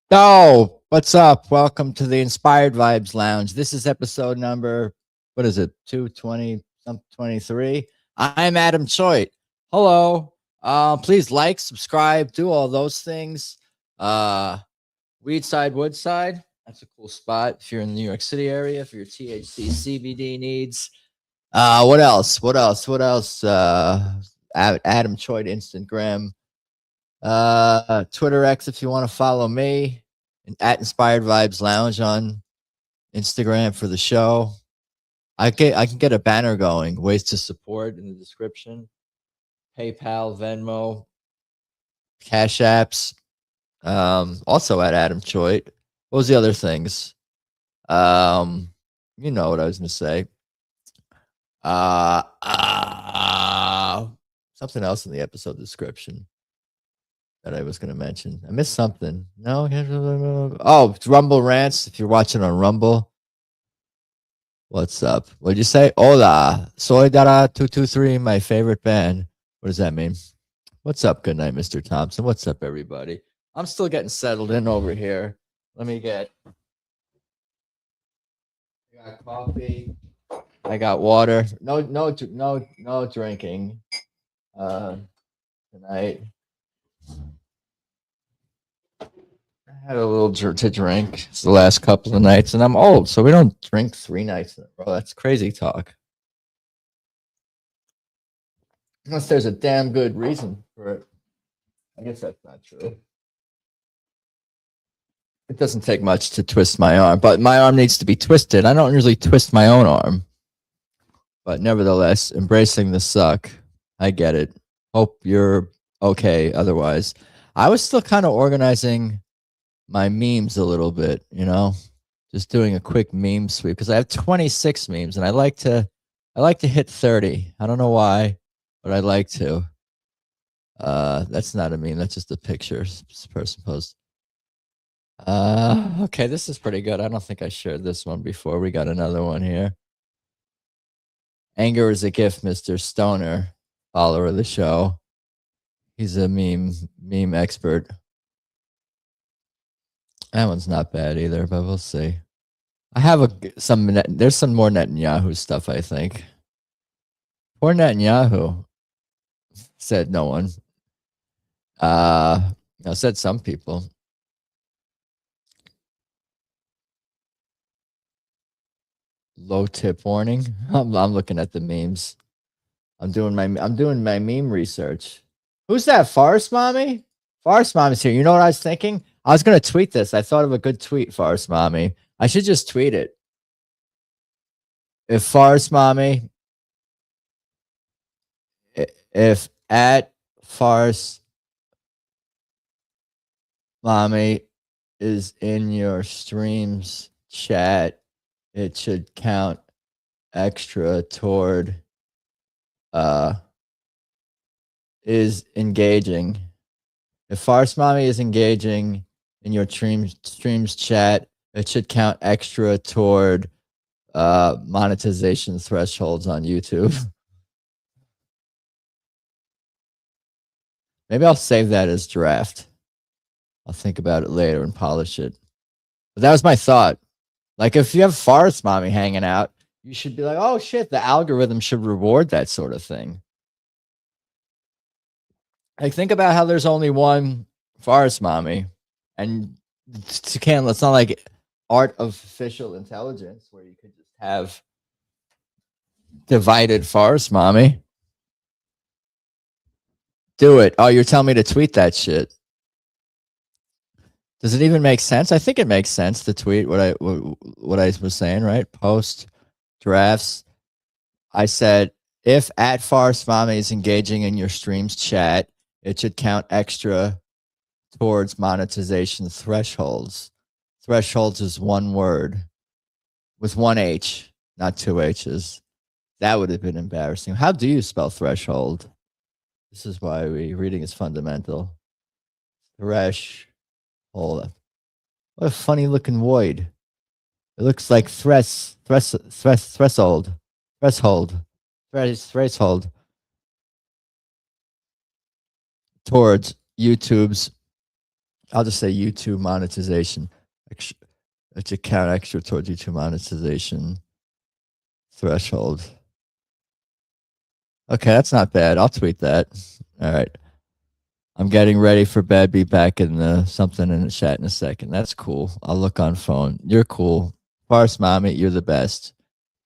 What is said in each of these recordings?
Oh, what's up? Welcome to the Inspired Vibes Lounge. This is episode number, what is it, 220, 23? I'm Adam Choit. Hello. Please like, subscribe, do all those things. Weedside, Woodside. That's a cool spot if you're in the New York City area for your THC CBD needs. What else? Adam Choit Instagram. Twitter X if you want to follow me, and at Inspired Vibes Lounge on Instagram for the show. I can get a banner going. Ways to support in the description. PayPal, Venmo, Cash Apps. Also at Adam Choit. What was the other things? You know what I was gonna say. Something else in the episode description that I was going to mention. I missed something. No. Oh, it's Rumble Rants. If you're watching on Rumble, what's up? What'd you say? Hola, soy Dara 223, my favorite band. What does that mean? What's up? Good night, Mr. Thompson. What's up, everybody? I'm still getting settled in over here. Let me get. I got coffee. I got water. No drinking. Tonight. I had a little to drink the last couple of nights, and I'm old, so we don't drink 3 nights in a row. That's crazy talk. Unless there's a damn good reason for it. I guess that's not true. It doesn't take much to twist my arm, but my arm needs to be twisted. I don't usually twist my own arm. But nevertheless, embracing the suck. I get it. Hope you're okay otherwise. I was still kind of organizing my memes a little bit, you know, just doing a quick meme sweep because I have 26 memes and I like to hit 30. I don't know why, but I like to. That's not a meme. That's just a picture person post. Okay, this is pretty good. I don't think I shared this one before. We got another one here. Anger is a gift, Mr. Stoner, follower of the show. He's a meme expert. That one's not bad either, but we'll see. I have there's some more Netanyahu stuff, I think. Poor Netanyahu, said no one. No, said some people. Low tip warning. I'm looking at the memes. I'm doing my meme research. Who's that? Forest Mommy? Forest Mommy's here. You know what I was thinking? I was gonna tweet this. I thought of a good tweet, Forest Mommy. I should just tweet it. If Forest Mommy, if at Forest Mommy is in your streams chat, it should count extra toward is engaging. If Forest Mommy is engaging in your streams chat, it should count extra toward monetization thresholds on YouTube. Maybe I'll save that as draft. I'll think about it later and polish it. But that was my thought. Like, if you have Forest Mommy hanging out, you should be like, oh shit, the algorithm should reward that sort of thing. Like, think about how there's only one Forest Mommy, and it's not like artificial intelligence where you could just have divided Forest Mommy. Do it. Oh, you're telling me to tweet that shit. Does it even make sense? I think it makes sense to tweet what I was saying, right? Post drafts. I said, if at Forest Mommy is engaging in your stream's chat, it should count extra towards monetization thresholds. Thresholds is one word with one H, not 2 H's. That would have been embarrassing. How do you spell threshold? This is why reading is fundamental. Threshold. What a funny looking void. It looks like threshold. Towards YouTube's I'll just say YouTube monetization. It should count extra towards YouTube monetization threshold. Okay, that's not bad. I'll tweet that. All right. I'm getting ready for bed. Be back in the something in the chat in a second. That's cool. I'll look on phone. You're cool. Parse mommy, you're the best.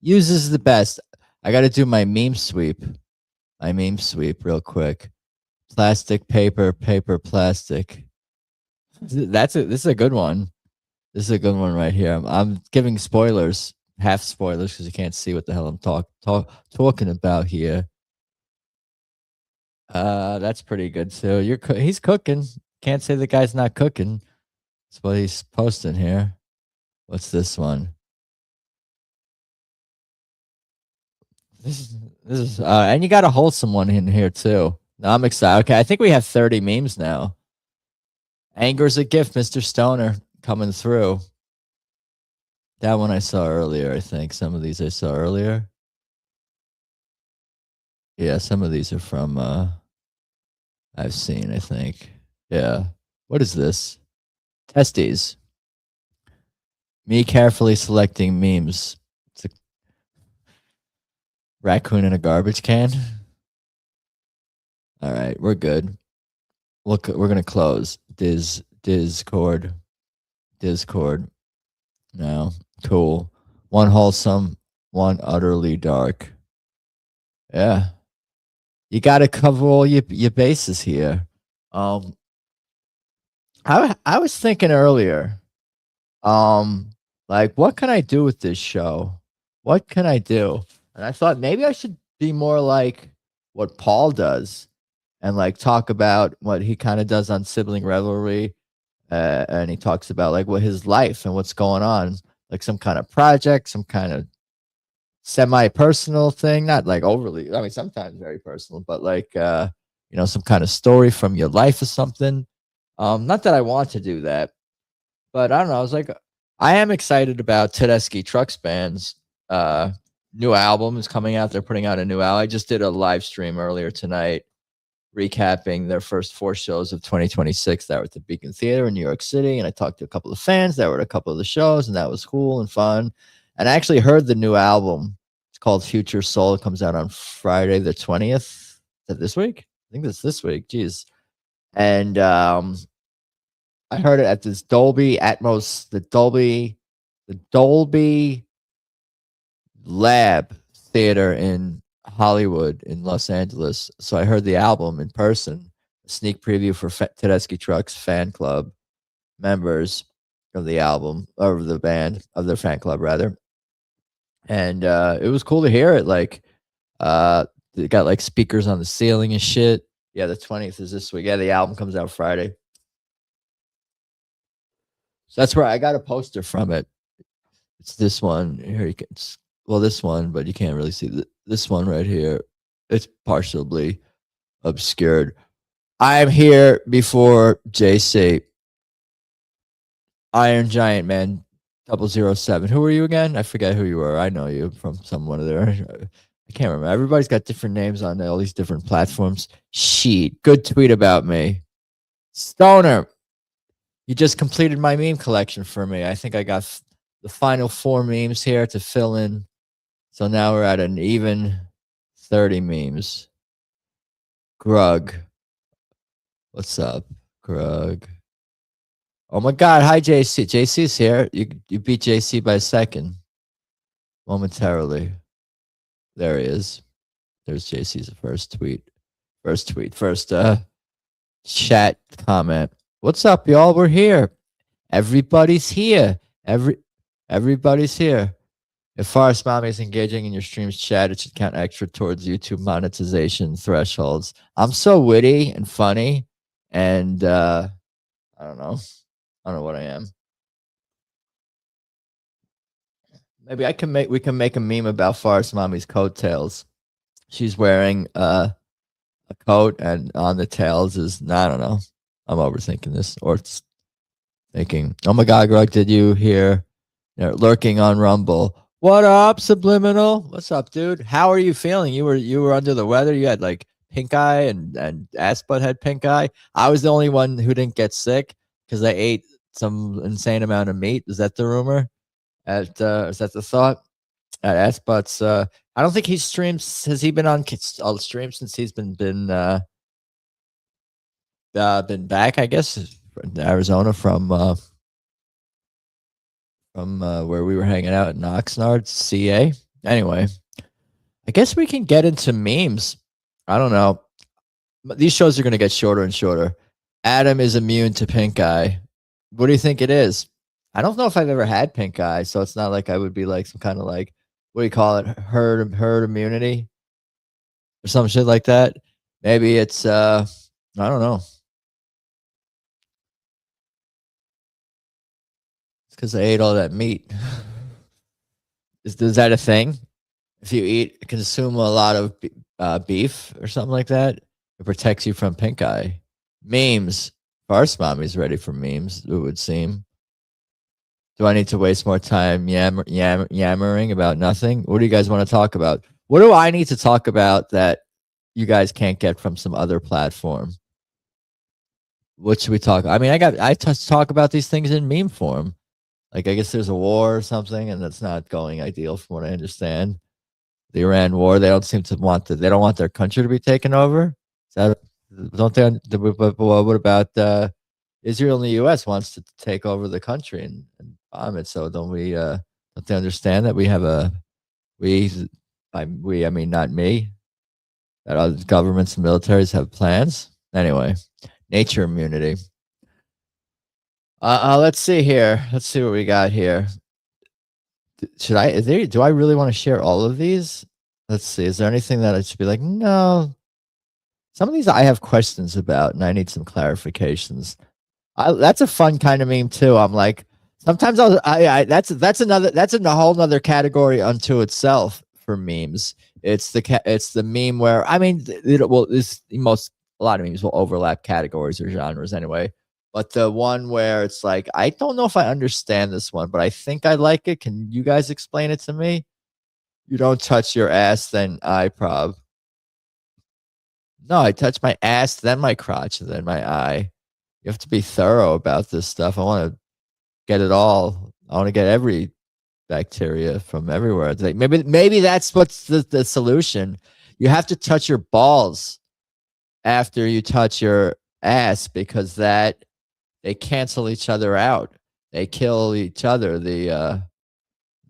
Uses the best. I got to do my meme sweep. My meme sweep real quick. Plastic, paper, paper, plastic. That's it. This is a good one. This is a good one right here. I'm giving spoilers, half spoilers, because you can't see what the hell I'm talking about here. That's pretty good too. He's cooking. Can't say the guy's not cooking. That's what he's posting here. What's this one? This is and you got a wholesome one in here too. Now I'm excited. Okay, I think we have 30 memes now. Anger's a gift, Mr. Stoner coming through. That one I saw earlier, I think. Some of these I saw earlier. Yeah, some of these are from I've seen, I think. Yeah. What is this? Testes. Me carefully selecting memes. It's a raccoon in a garbage can. All right, we're good. Look, we're gonna close. Discord. No, cool. One wholesome, one utterly dark. Yeah, you got to cover all your bases here. I was thinking earlier, like what can I do with this show? What can I do? And I thought maybe I should be more like what Paul does, and like talk about what he kind of does on Sibling Revelry, and he talks about like what his life and what's going on, like some kind of project, some kind of semi-personal thing, not like overly, I mean sometimes very personal, but like some kind of story from your life or something. Not that I want to do that, but I don't know, I was like, I am excited about Tedeschi Trucks Band's new album is coming out. They're putting out a new album. I just did a live stream earlier tonight recapping their first 4 shows of 2026 that were at the Beacon Theater in New York City, and I talked to a couple of fans that were at a couple of the shows, and that was cool and fun. And I actually heard the new album. It's called Future Soul. It comes out on Friday the 20th. Is that this week? I think it's this week. Jeez. And I heard it at this Dolby Atmos, the Dolby Lab Theater in Hollywood in Los Angeles. So I heard the album in person, a sneak preview for Tedeschi Trucks fan club members of the album, or the band, of their fan club rather. And it was cool to hear it. Like they got like speakers on the ceiling and shit. Yeah, the 20th is this week. Yeah, the album comes out Friday. So that's where I got a poster from it. It's this one here. You can, this one, but you can't really see this one right here. It's partially obscured. I'm here before JC. Iron Giant Man 007. Who are you again? I forget who you were. I know you from someone of there. I can't remember. Everybody's got different names on all these different platforms. Sheet. Good tweet about me. Stoner. You just completed my meme collection for me. I think I got the final 4 memes here to fill in. So now we're at an even 30 memes. Grug. What's up, Grug? Oh my God. Hi, JC. JC's here. You beat JC by a second. Momentarily. There he is. There's JC's first tweet. First chat comment. What's up, y'all? We're here. Everybody's here. Everybody's here. If Forest Mommy is engaging in your stream's chat, it should count extra towards YouTube monetization thresholds. I'm so witty and funny, and I don't know. I don't know what I am. Maybe we can make a meme about Forest Mommy's coattails. She's wearing a coat, and on the tails is, I don't know. I'm overthinking this, or thinking, oh my God, Greg, did you hear? They're lurking on Rumble. What up, Subliminal? What's up, dude? How are you feeling? You were under the weather. You had like pink eye, and ass butt had pink eye. I was the only one who didn't get sick because I ate some insane amount of meat. Is that the rumor? Is that the thought? At S, but I don't think he streams. Has he been on stream since he's been back? I guess in Arizona from where we were hanging out in Oxnard, CA. Anyway, I guess we can get into memes. I don't know. These shows are going to get shorter and shorter. Adam is immune to pink eye. What do you think it is? I don't know if I've ever had pink eye, so it's not like I would be like some kind of like, what do you call it, herd immunity or some shit like that. Maybe it's I don't know. It's because I ate all that meat. Is that a thing? If you consume a lot of beef or something like that, it protects you from pink eye. Memes. Farce Mommy's ready for memes, it would seem. Do I need to waste more time yammering about nothing? What do you guys want to talk about? What do I need to talk about that you guys can't get from some other platform? What should we talk? I mean, I talk about these things in meme form. Like, I guess there's a war or something, and that's not going ideal from what I understand. The Iran war, they don't seem to they don't want their country to be taken over. Is that, don't they? What about Israel and the U.S. wants to take over the country and bomb it? So don't they understand that we have I mean, not me, that other governments and militaries have plans? Anyway, nature immunity. Let's see here. Let's see what we got here. Do I really want to share all of these? Let's see. Is there anything that I should be like, no? Some of these I have questions about, and I need some clarifications. That's a fun kind of meme too. I'm like, sometimes that's a whole nother category unto itself for memes. It's the meme where, I mean, a lot of memes will overlap categories or genres anyway. But the one where it's like, I don't know if I understand this one, but I think I like it. Can you guys explain it to me? You don't touch your ass, then I prob. No, I touch my ass, then my crotch, and then my eye. You have to be thorough about this stuff. I want to get it all. I want to get every bacteria from everywhere. Like, maybe that's what's the solution. You have to touch your balls after you touch your ass, because they cancel each other out. They kill each other. You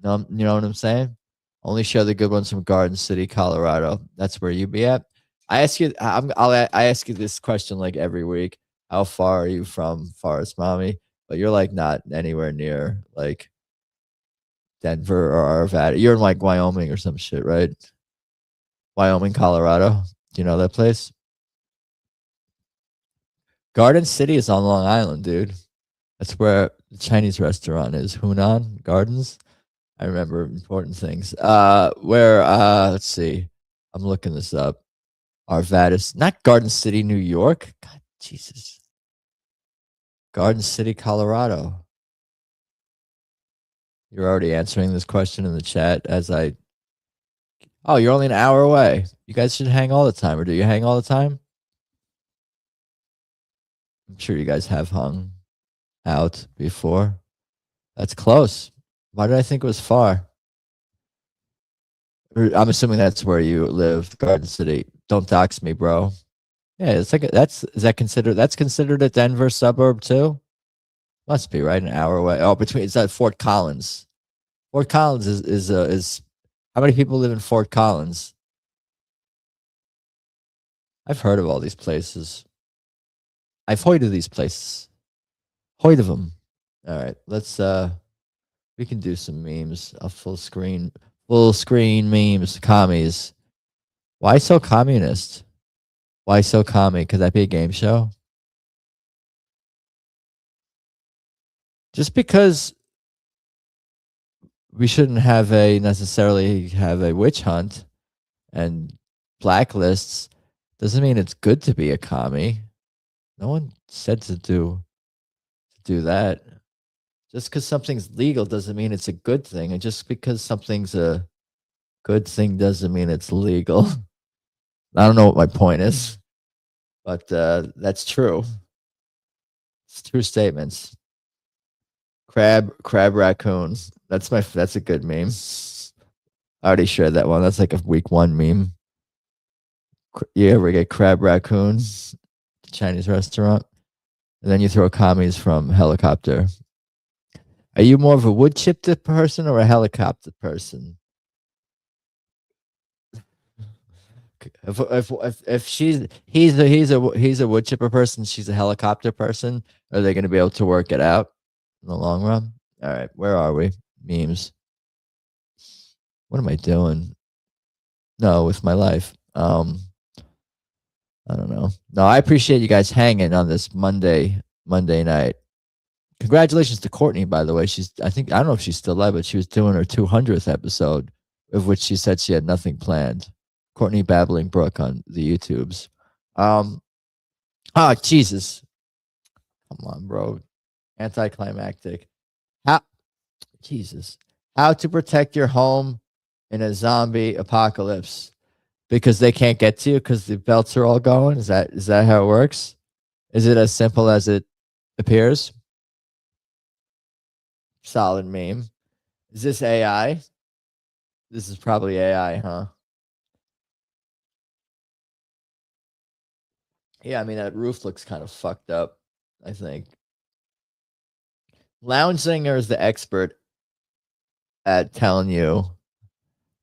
know what I'm saying? Only show the good ones from Garden City, Colorado. That's where you be at. I ask you, I ask you this question like every week. How far are you from Forest Mommy? But you're like not anywhere near like Denver or Arvada. You're in like Wyoming or some shit, right? Wyoming, Colorado. Do you know that place? Garden City is on Long Island, dude. That's where the Chinese restaurant is. Hunan Gardens. I remember important things. Let's see. I'm looking this up. Arvada, not Garden City, New York. God, Jesus. Garden City, Colorado. You're already answering this question in the chat oh, you're only an hour away. You guys should hang all the time, or do you hang all the time? I'm sure you guys have hung out before. That's close. Why did I think it was far? I'm assuming that's where you live, Garden City. Don't dox me, bro. Yeah, it's like that's considered a Denver suburb too? Must be, right? An hour away. Oh, it's at Fort Collins. Fort Collins is how many people live in Fort Collins? I've heard of all these places. I've heard of these places. Heard of them. All right, let's we can do some memes. A full screen memes, commies. Why so communist? Why so commie? Could that be a game show? Just because we shouldn't necessarily have a witch hunt and blacklists doesn't mean it's good to be a commie. No one said to do that. Just because something's legal doesn't mean it's a good thing. And just because something's a good thing doesn't mean it's legal. I don't know what my point is, but that's true. It's true statements. Crab raccoon. That's a good meme. I already shared that one. That's like a week 1 meme. You ever get crab raccoon? Chinese restaurant. And then you throw commies from helicopter. Are you more of a wood chip person or a helicopter person? If he's a wood chipper person, she's a helicopter person. Are they going to be able to work it out in the long run? All right, where are we? Memes. What am I doing? No, with my life. I don't know. No, I appreciate you guys hanging on this Monday night. Congratulations to Courtney, by the way. I don't know if she's still alive, but she was doing her 200th episode, of which she said she had nothing planned. Courtney Babbling Brook on the YouTubes. Jesus. Come on, bro. Anticlimactic. How to protect your home in a zombie apocalypse. Because they can't get to you because the belts are all going? Is that how it works? Is it as simple as it appears? Solid meme. Is this AI? This is probably AI, huh? Yeah, I mean, that roof looks kind of fucked up, I think. Lounge Singer is the expert at telling you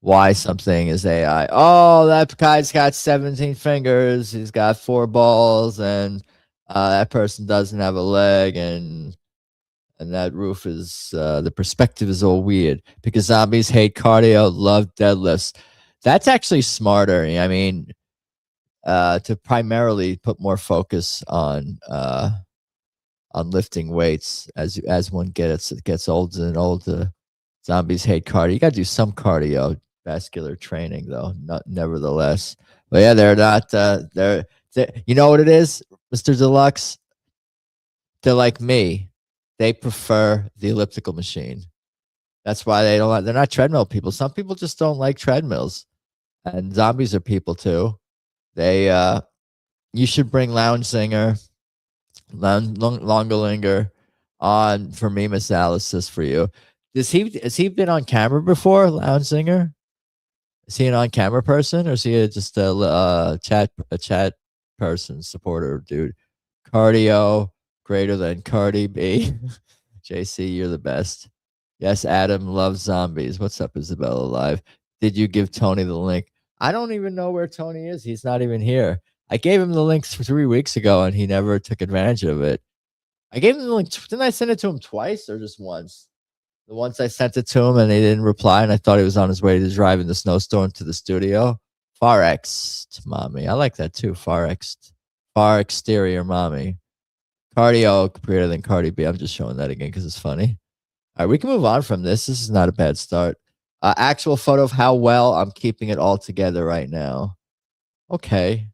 why something is AI. Oh, that guy's got 17 fingers. He's got 4 balls, and that person doesn't have a leg, and that roof is the perspective is all weird because zombies hate cardio, love deadlifts. That's actually smarter. I mean, to primarily put more focus on lifting weights as one gets older and older. Zombies hate cardio. You got to do some cardio, vascular training though. Nevertheless, but yeah, they're not. They're you know what it is, Mr. Deluxe. They're like me. They prefer the elliptical machine. That's why they don't. They're not treadmill people. Some people just don't like treadmills, and zombies are people too. They you should bring Lounge Singer, Longolinger on for meme analysis for you. Has he been on camera before, Lounge Singer? Is he an on camera person or is he just a chat person supporter dude? Cardio greater than Cardi B. JC, you're the best. Yes, Adam loves zombies. What's up, Isabella Live? Did you give Tony the link? I don't even know where Tony is. He's not even here. I gave him the link 3 weeks ago and he never took advantage of it. I gave him the link. Didn't I send it to him twice or just once? The once I sent it to him and he didn't reply, and I thought he was on his way to drive in the snowstorm to the studio. Far mommy. I like that too. Far exterior mommy. Cardio greater than Cardi B. I'm just showing that again because it's funny. All right, we can move on from this. This is not a bad start. Actual photo of how well I'm keeping it all together right now. Okay.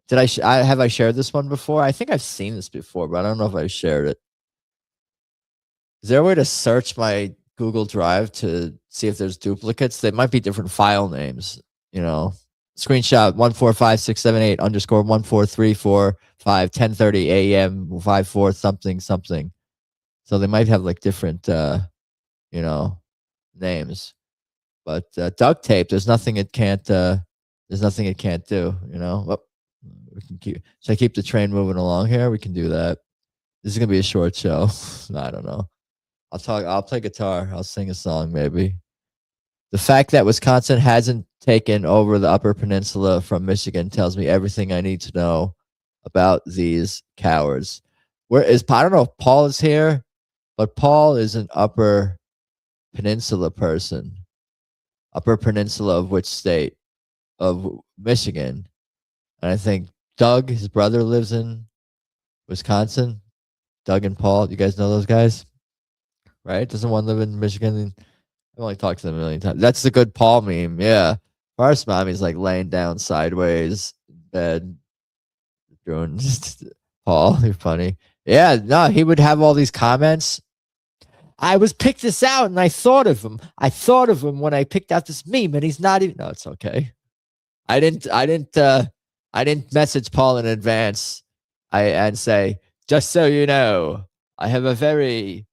Did have I shared this one before? I think I've seen this before, but I don't know if I shared it. Is there a way to search my Google Drive to see if there's duplicates? They might be different file names, you know. Screenshot 145678 underscore 14345 10:30 a.m. 54 something something. So they might have like different, you know, names. But duct tape, there's nothing it can't. There's nothing it can't do. You know. Oh, we can keep. Should I keep the train moving along here? We can do that. This is gonna be a short show. I don't know. I'll play guitar. I'll sing a song maybe. The fact that Wisconsin hasn't taken over the Upper Peninsula from Michigan tells me everything I need to know about these cowards. I don't know if Paul is here, but Paul is an Upper Peninsula person. Upper Peninsula of which state? Of Michigan. And I think Doug, his brother, lives in Wisconsin. Doug and Paul, you guys know those guys? Right? Doesn't one live in Michigan? I've only talked to them a million times. That's the good Paul meme. Yeah. First mommy's like laying down sideways in bed. Doing Paul, you're funny. Yeah, no, he would have all these comments. I was picked this out and I thought of him. I thought of him when I picked out this meme, and he's not even. No, it's okay. I didn't message Paul in advance and say, Just so you know, I have a very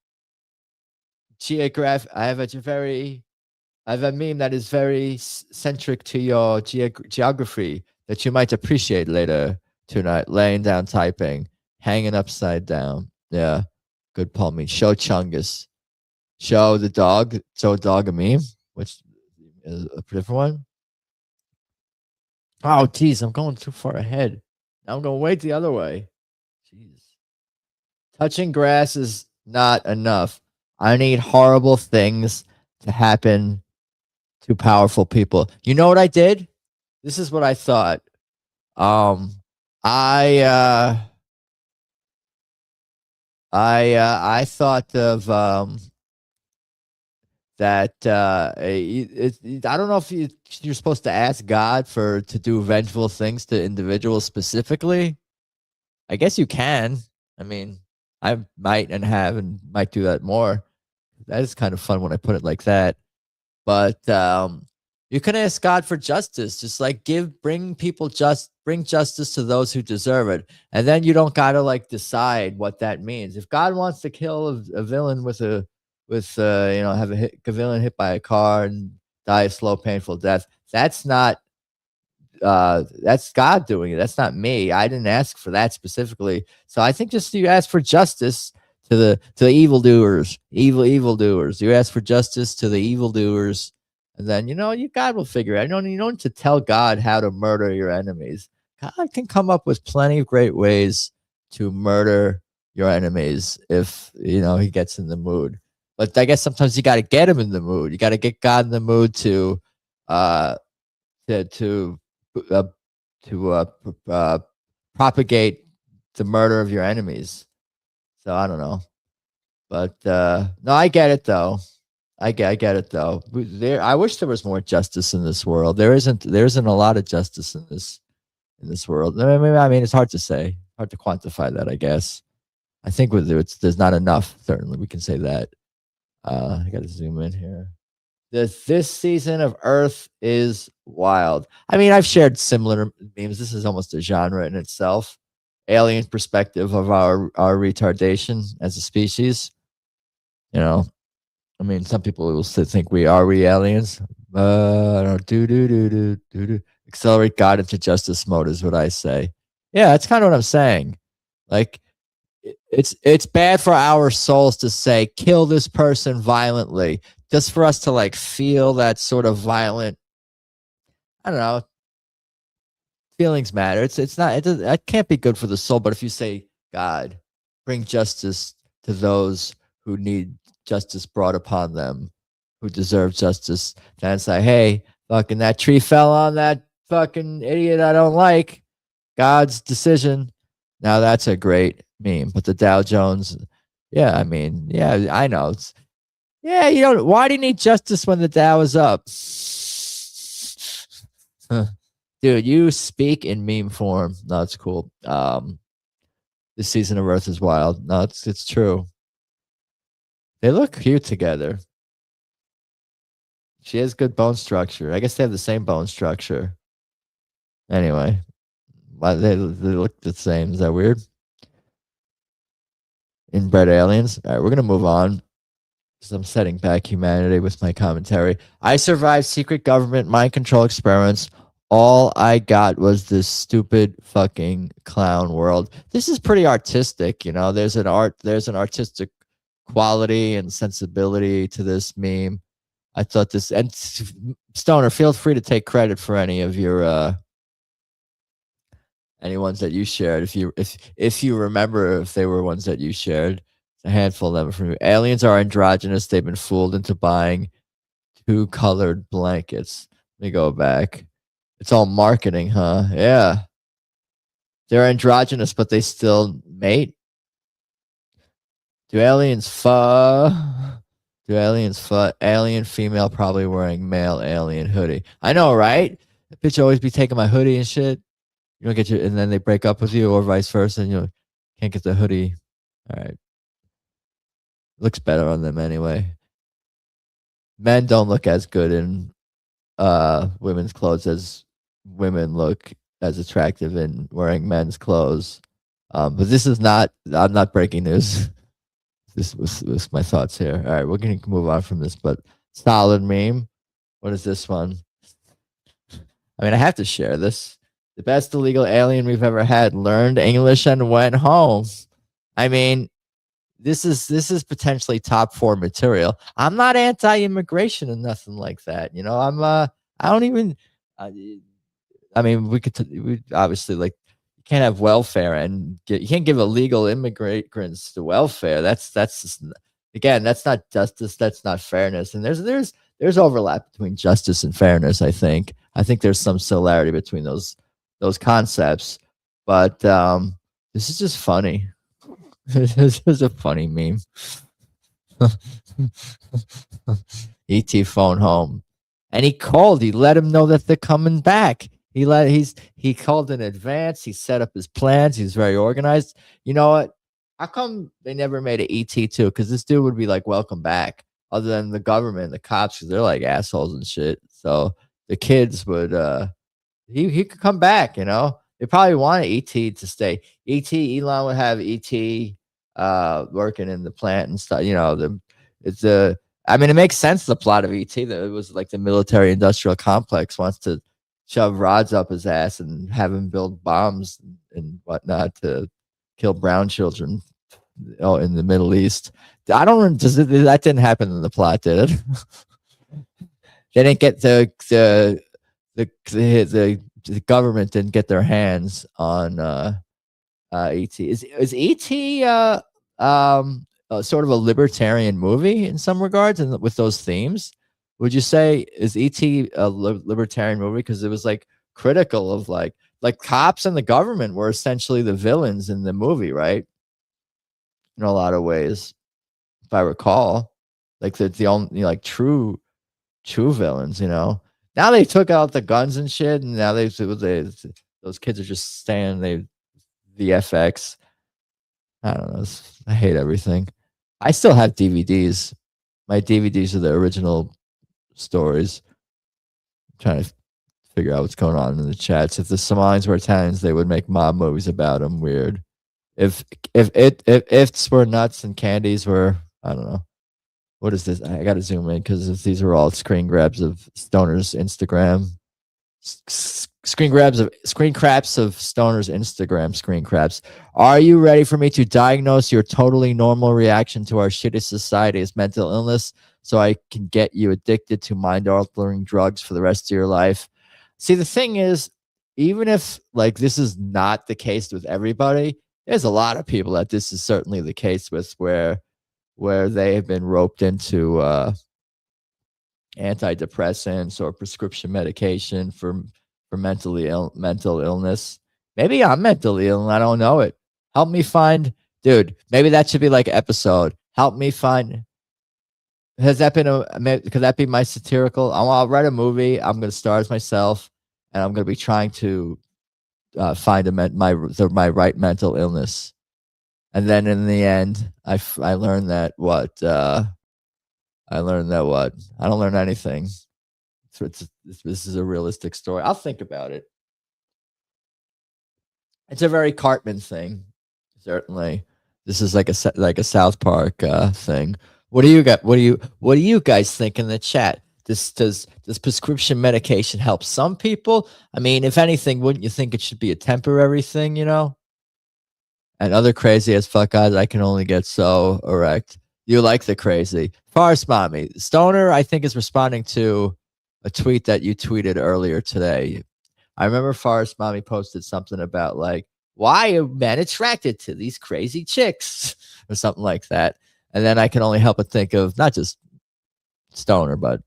I have a meme that is very centric to your geography that you might appreciate later tonight. Laying down typing, hanging upside down. Yeah, good Paul meme. Show Chungus. Show the dog. Show a dog a meme, which is a different one. Oh, geez, I'm going too far ahead. Now I'm going to wait the other way. Jeez. Touching grass is not enough. I need horrible things to happen to powerful people. You know what I did? This is what I thought. Um, I I thought of that I don't know if you're supposed to ask God to do vengeful things to individuals specifically. I guess you can. I mean, I might and have and might do that more. That is kind of fun when I put it like that. But you can ask God for justice, just like bring justice to those who deserve it, and then you don't gotta like decide what that means. If God wants to kill a villain with have a villain hit by a car and die a slow, painful death, that's God doing it. That's not me. I didn't ask for that specifically. So I think just you ask for justice to the evildoers, evildoers. You ask for justice to the evildoers, and then God will figure it out. You don't need to tell God how to murder your enemies. God can come up with plenty of great ways to murder your enemies if he gets in the mood. But I guess sometimes you got to get him in the mood. You got to get God in the mood to uh to uh, propagate the murder of your enemies. So I don't know, but no, I get it though. I get it though. I wish there was more justice in this world. There isn't a lot of justice in this world. I mean, it's hard to say, hard to quantify that. I guess. I think there's not enough. Certainly, we can say that. I got to zoom in here. This season of Earth is wild. I mean, I've shared similar memes. This is almost a genre in itself. Alien perspective of our retardation as a species. I mean, some people will think we aliens. Do. Accelerate God into justice mode is what I say. Yeah, that's kind of what I'm saying. Like, it's bad for our souls to say kill this person violently, just for us to like feel that sort of violent. I don't know. Feelings matter. It's not. It can't be good for the soul. But if you say, God, bring justice to those who need justice brought upon them, who deserve justice, then it's like, hey, fucking that tree fell on that fucking idiot I don't like. God's decision. Now that's a great meme. But the Dow Jones, yeah, I mean, yeah, I know. Yeah, why do you need justice when the Dow is up? Dude, you speak in meme form. No, it's cool. This season of Earth is wild. No, it's true. They look cute together. She has good bone structure. I guess they have the same bone structure. Anyway, they look the same. Is that weird? Inbred aliens. All right, we're gonna move on. I'm setting back humanity with my commentary. I survived secret government mind control experiments. All I got was this stupid fucking clown world. This is pretty artistic, there's an artistic quality and sensibility to this meme. I thought this, and Stoner, feel free to take credit for any of your any ones that you shared if you remember if they were ones that you shared. A handful of them from you. Aliens are androgynous. They've been fooled into buying two colored blankets. Let me go back. It's all marketing, huh? Yeah. They're androgynous, but they still mate. Do aliens fuck? Alien female probably wearing male alien hoodie. I know, right? That bitch always be taking my hoodie and shit. You don't get and then they break up with you or vice versa and you can't get the hoodie. All right. Looks better on them anyway. Men don't look as good in women's clothes as women look as attractive in wearing men's clothes. But this is not. I'm not breaking news. This was my thoughts here. All right, we're gonna move on from this, but solid meme. What is this one? I mean, I have to share this. The best illegal alien we've ever had learned English and went home. I mean, this is potentially top 4 material. I'm not anti-immigration and nothing like that. You know, I don't even. Uh, I mean, we obviously like you can't have welfare and you can't give illegal immigrants the welfare. That's just, again, that's not justice. That's not fairness. And there's overlap between justice and fairness. I think there's some similarity between those concepts. But this is just funny. This is a funny meme. ET phone home, and he called. He let him know that they're coming back. He called in advance. He set up his plans. He's very organized. You know what? How come they never made an ET too? Because this dude would be like, "Welcome back." Other than the government, the cops, because they're like assholes and shit. So the kids would. He could come back. You know, they probably wanted ET to stay. Elon would have ET working in the plant and stuff. You know, it's a. I mean, it makes sense, the plot of ET, that it was like the military industrial complex wants to shove rods up his ass and have him build bombs and whatnot to kill brown children in the Middle East. I don't. That didn't happen in the plot, did it? They didn't get the government didn't get their hands on ET. Is ET sort of a libertarian movie in some regards, and with those themes? Would you say is ET a libertarian movie because it was like critical of like cops and the government were essentially the villains in the movie, right? In a lot of ways, if I recall, like the only like true villains, you know. Now they took out the guns and shit, and now those kids are just staying. They VFX. I don't know. I hate everything. I still have DVDs. My DVDs are the original stories. I'm trying to figure out what's going on in the chats. If the Somalians were Italians, they would make mob movies about them. Weird. If ifs were nuts and candies were, I don't know. What is this? I got to zoom in because these are all screen grabs of Stoner's Instagram. Screen craps of Stoner's Instagram screen craps. Are you ready for me to diagnose your totally normal reaction to our shitty society as mental illness so I can get you addicted to mind-altering drugs for the rest of your life? See, the thing is, even if like this is not the case with everybody, there's a lot of people that this is certainly the case with where they have been roped into antidepressants or prescription medication for mental illness. Maybe I'm mentally ill and I don't know it. Help me find, dude. Maybe that should be like an episode. Help me find. Has that been could that be my satirical? I'll write a movie. I'm going to star as myself, and I'm going to be trying to find my right mental illness. And then in the end, I learned that what I don't learn anything. So this is a realistic story. I'll think about it. It's a very Cartman thing, certainly. This is like a South Park thing. What do you got? What do you guys think in the chat? Does prescription medication help some people? I mean, if anything, wouldn't you think it should be a temporary thing? You know. And other crazy as fuck guys, I can only get so erect. You like the crazy. Forest Mommy. Stoner, I think, is responding to a tweet that you tweeted earlier today. I remember Forest Mommy posted something about like, why are men attracted to these crazy chicks? Or something like that. And then I can only help but think of not just Stoner, but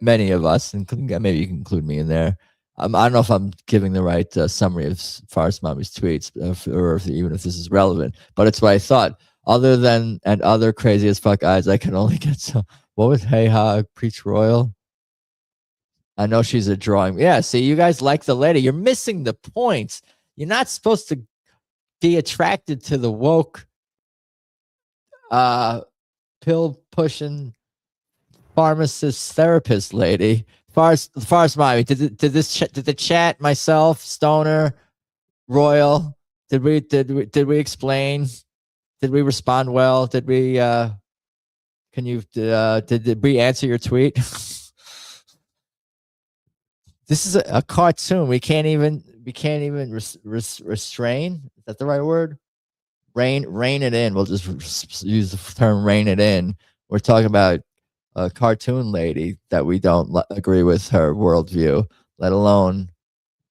many of us, including maybe you can include me in there. I don't know if I'm giving the right summary of Forest Mommy's tweets, or even if this is relevant, but it's what I thought. Other than and other crazy as fuck eyes, I can only get so. What was Hey Ha Preach Royal? I know she's a drawing. Yeah, see, you guys like the lady. You're missing the point. You're not supposed to be attracted to the woke, pill pushing pharmacist therapist lady. Forest Mommy. Did the chat, myself, Stoner, Royal, Did we explain? Did we respond well? Did we can you did we answer your tweet? This is a cartoon. We can't even restrain. Is that the right word? Rein it in. We'll just use the term rein it in. We're talking about a cartoon lady that we don't agree with her worldview, let alone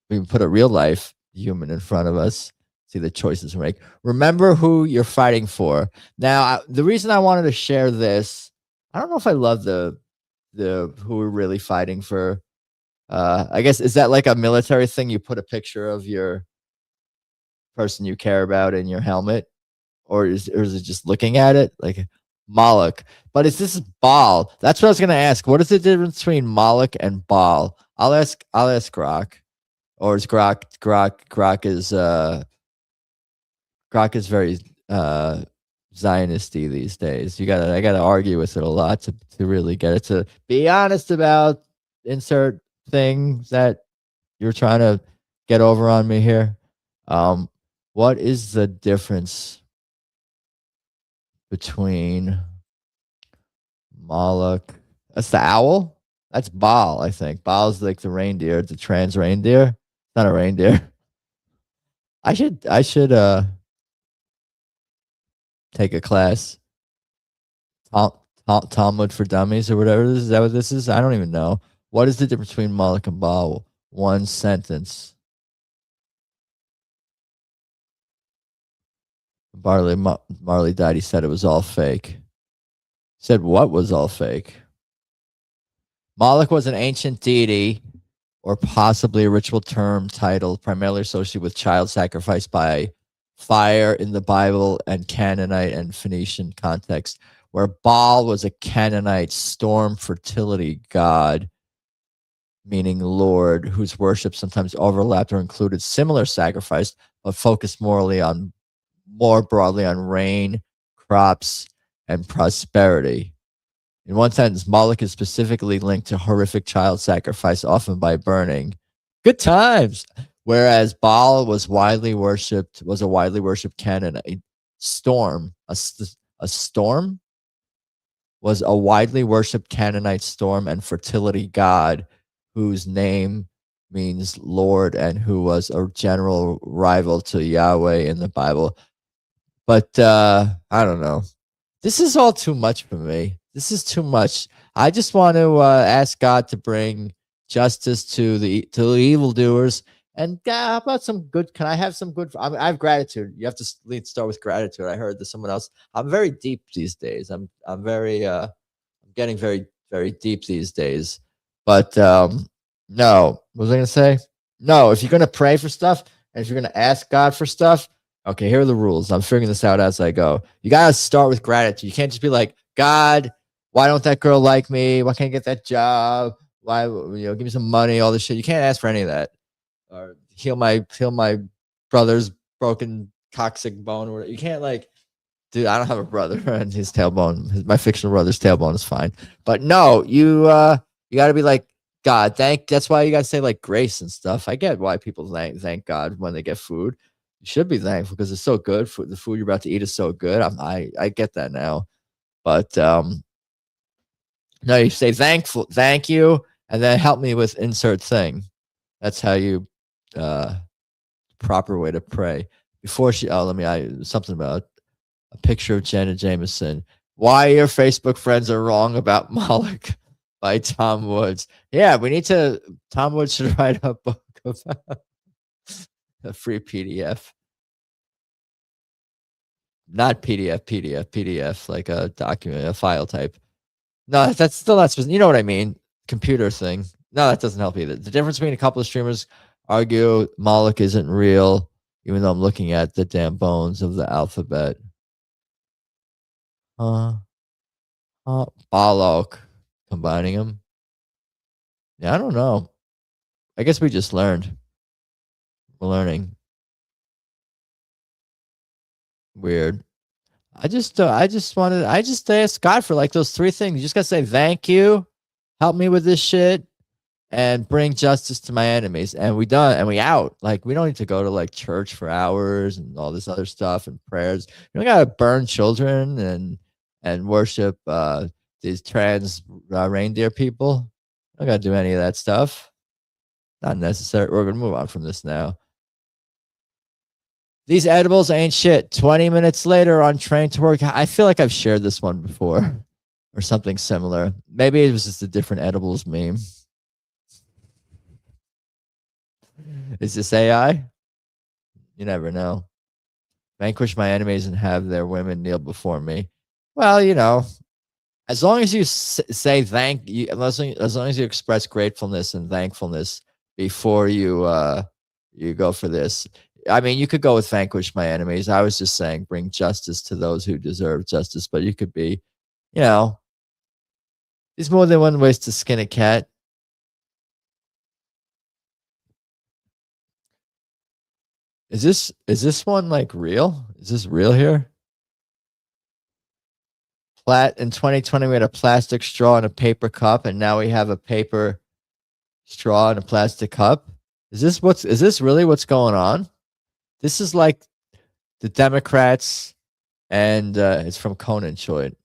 we put a real life human in front of us, see the choices we make. Remember who you're fighting for. Now, the reason I wanted to share this, I don't know if I love the who we're really fighting for. I guess, is that like a military thing? You put a picture of your person you care about in your helmet, or is it just looking at it like Moloch? But is this Baal? That's what I was going to ask. What is the difference between Moloch and Baal? I'll ask Grok, or is Grok is very Zionisty these days. I gotta argue with it a lot to really get it to be honest about insert things that you're trying to get over on me here. What is the difference between Moloch? That's the owl. That's Baal, I think. Baal's like the reindeer, the trans reindeer. Not a reindeer. I should take a class. Talmud for Dummies or whatever. Is that what this is? I don't even know. What is the difference between Moloch and Baal? One sentence. Marley died. He said it was all fake. Said what was all fake? Moloch was an ancient deity, or possibly a ritual term title primarily associated with child sacrifice by fire in the Bible and Canaanite and Phoenician context, where Baal was a Canaanite storm fertility god, meaning Lord, whose worship sometimes overlapped or included similar sacrifice, but focused more broadly on rain, crops, and prosperity. In one sentence, Moloch is specifically linked to horrific child sacrifice, often by burning. Good times. Whereas Baal was a widely worshipped Canaanite storm. A storm was a widely worshipped Canaanite storm and fertility god, whose name means Lord and who was a general rival to Yahweh in the Bible. But I don't know. This is all too much for me. This is too much. I just want to ask God to bring justice to the evildoers. And how about some good? Can I have some good? I have gratitude. You have to start with gratitude. I heard that someone else. I'm very deep these days. I'm very I'm getting very very deep these days. But no, what was I gonna say? No, if you're gonna pray for stuff and if you're gonna ask God for stuff, okay, here are the rules. I'm figuring this out as I go. You gotta start with gratitude. You can't just be like, God, why don't that girl like me? Why can't I get that job? Why, give me some money, all this shit. You can't ask for any of that. Or heal my brother's broken coccyx bone. Or you can't dude, I don't have a brother and his tailbone. My fictional brother's tailbone is fine. But no, you got to be like, God, that's why you got to say grace and stuff. I get why people thank God when they get food. You should be thankful because it's so good. The food you're about to eat is so good. I get that now. But no, you say thank you, and then help me with insert thing. That's how you proper way to pray. Before something about a picture of Jenna Jameson. Why your Facebook friends are wrong about Moloch by Tom Woods. Yeah, Tom Woods should write a book about a free PDF. Not PDF, like a document, a file type. No, that's still not supposed. You know what I mean? Computer thing. No, that doesn't help either. The difference between a couple of streamers argue Moloch isn't real, even though I'm looking at the damn bones of the alphabet. Balok. Combining them. Yeah, I don't know. I guess we just learned. We're learning. Weird. I just asked God for those three things. You just gotta say thank you, help me with this shit, and bring justice to my enemies. And we done, and we out. Like, we don't need to go to like church for hours and all this other stuff and prayers. You don't gotta burn children and worship these trans reindeer people. I don't gotta do any of that stuff. Not necessary. We're gonna move on from this now. These edibles ain't shit. 20 minutes later on train to work. I feel like I've shared this one before or something similar. Maybe it was just a different edibles meme. Is this AI? You never know. Vanquish my enemies and have their women kneel before me. Well, you know, as long as you say thank you, as long as you express gratefulness and thankfulness before you go for this. I mean, you could go with vanquish my enemies. I was just saying bring justice to those who deserve justice, but you could be, you know, there's more than one ways to skin a cat. Is this one like real? Is this real here? In 2020 we had a plastic straw and a paper cup, and now we have a paper straw and a plastic cup. Is this really what's going on? This is like the Democrats, and it's from Conan Choit.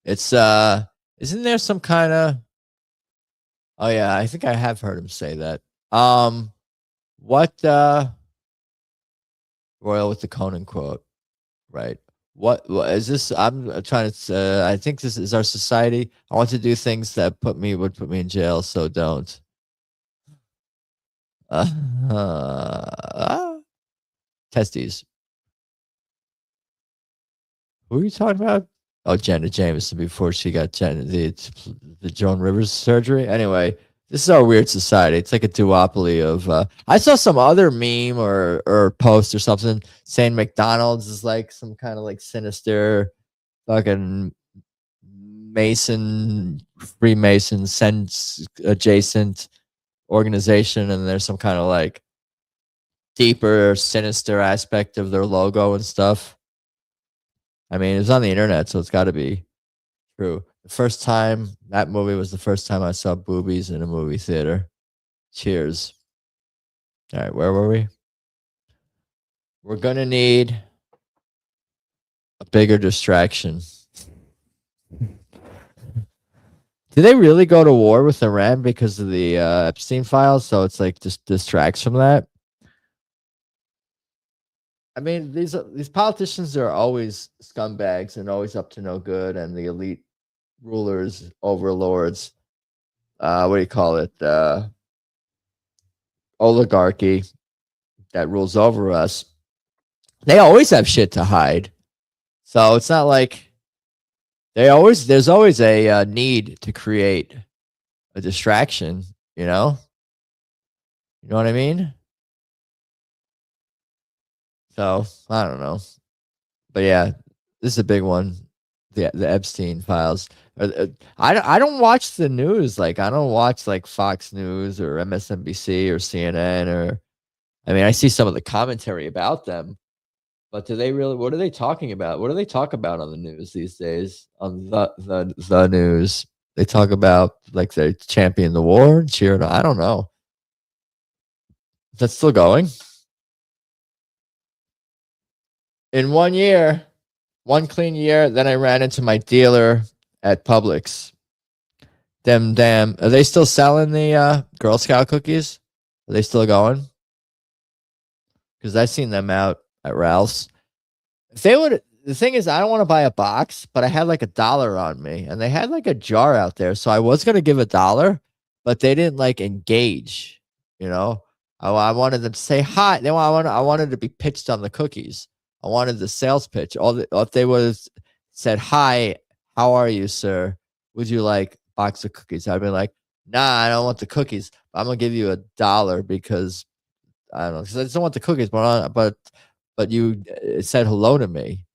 It's isn't there some kind of, oh yeah, I think I have heard him say that. What Royal with the Conan quote, right? What is this? I'm trying to. I think this is our society. I want to do things that would put me in jail, so don't. Testes. Who are you talking about? Oh, Janet Jameson before she got the Joan Rivers surgery. Anyway, this is our weird society. It's like a duopoly of. I saw some other meme or post or something saying McDonald's is like some kind of like sinister, fucking Mason, Freemason, sense adjacent organization, and there's some kind of like deeper, sinister aspect of their logo and stuff. I mean, it's on the internet, so it's got to be true. The first time that movie was the first time I saw boobies in a movie theater. Cheers. All right, where were we? We're going to need a bigger distraction. Did they really go to war with Iran because of the Epstein files? So it's like just distracts from that. I mean, these politicians are always scumbags and always up to no good, and the elite rulers, overlords, what do you call it? Oligarchy that rules over us. They always have shit to hide. So it's not like there's always a need to create a distraction, you know? You know what I mean? So I don't know. But yeah, this is a big one. The Epstein files. I don't watch the news. Like, I don't watch like Fox News or MSNBC or CNN or, I mean, I see some of the commentary about them, but do they really? What are they talking about? What do they talk about on the news these days? On the news, they talk about like they champion the war, cheering. I don't know. That's still going. In 1 year, one clean year, then I ran into my dealer at Publix. Damn. Are they still selling the Girl Scout cookies? Are they still going? Because I seen them out at Ralph's. If they would, the thing is, I don't want to buy a box, but I had like $1 on me, and they had like a jar out there, so I was gonna give $1, but they didn't like engage. You know, I wanted them to say hi. I wanted to be pitched on the cookies. I wanted the sales pitch. If they would have said, "Hi, how are you, sir? Would you like a box of cookies?" I'd be like, "Nah, I don't want the cookies. I'm gonna give you $1 because I don't know, because I just don't want the cookies." But you said hello to me.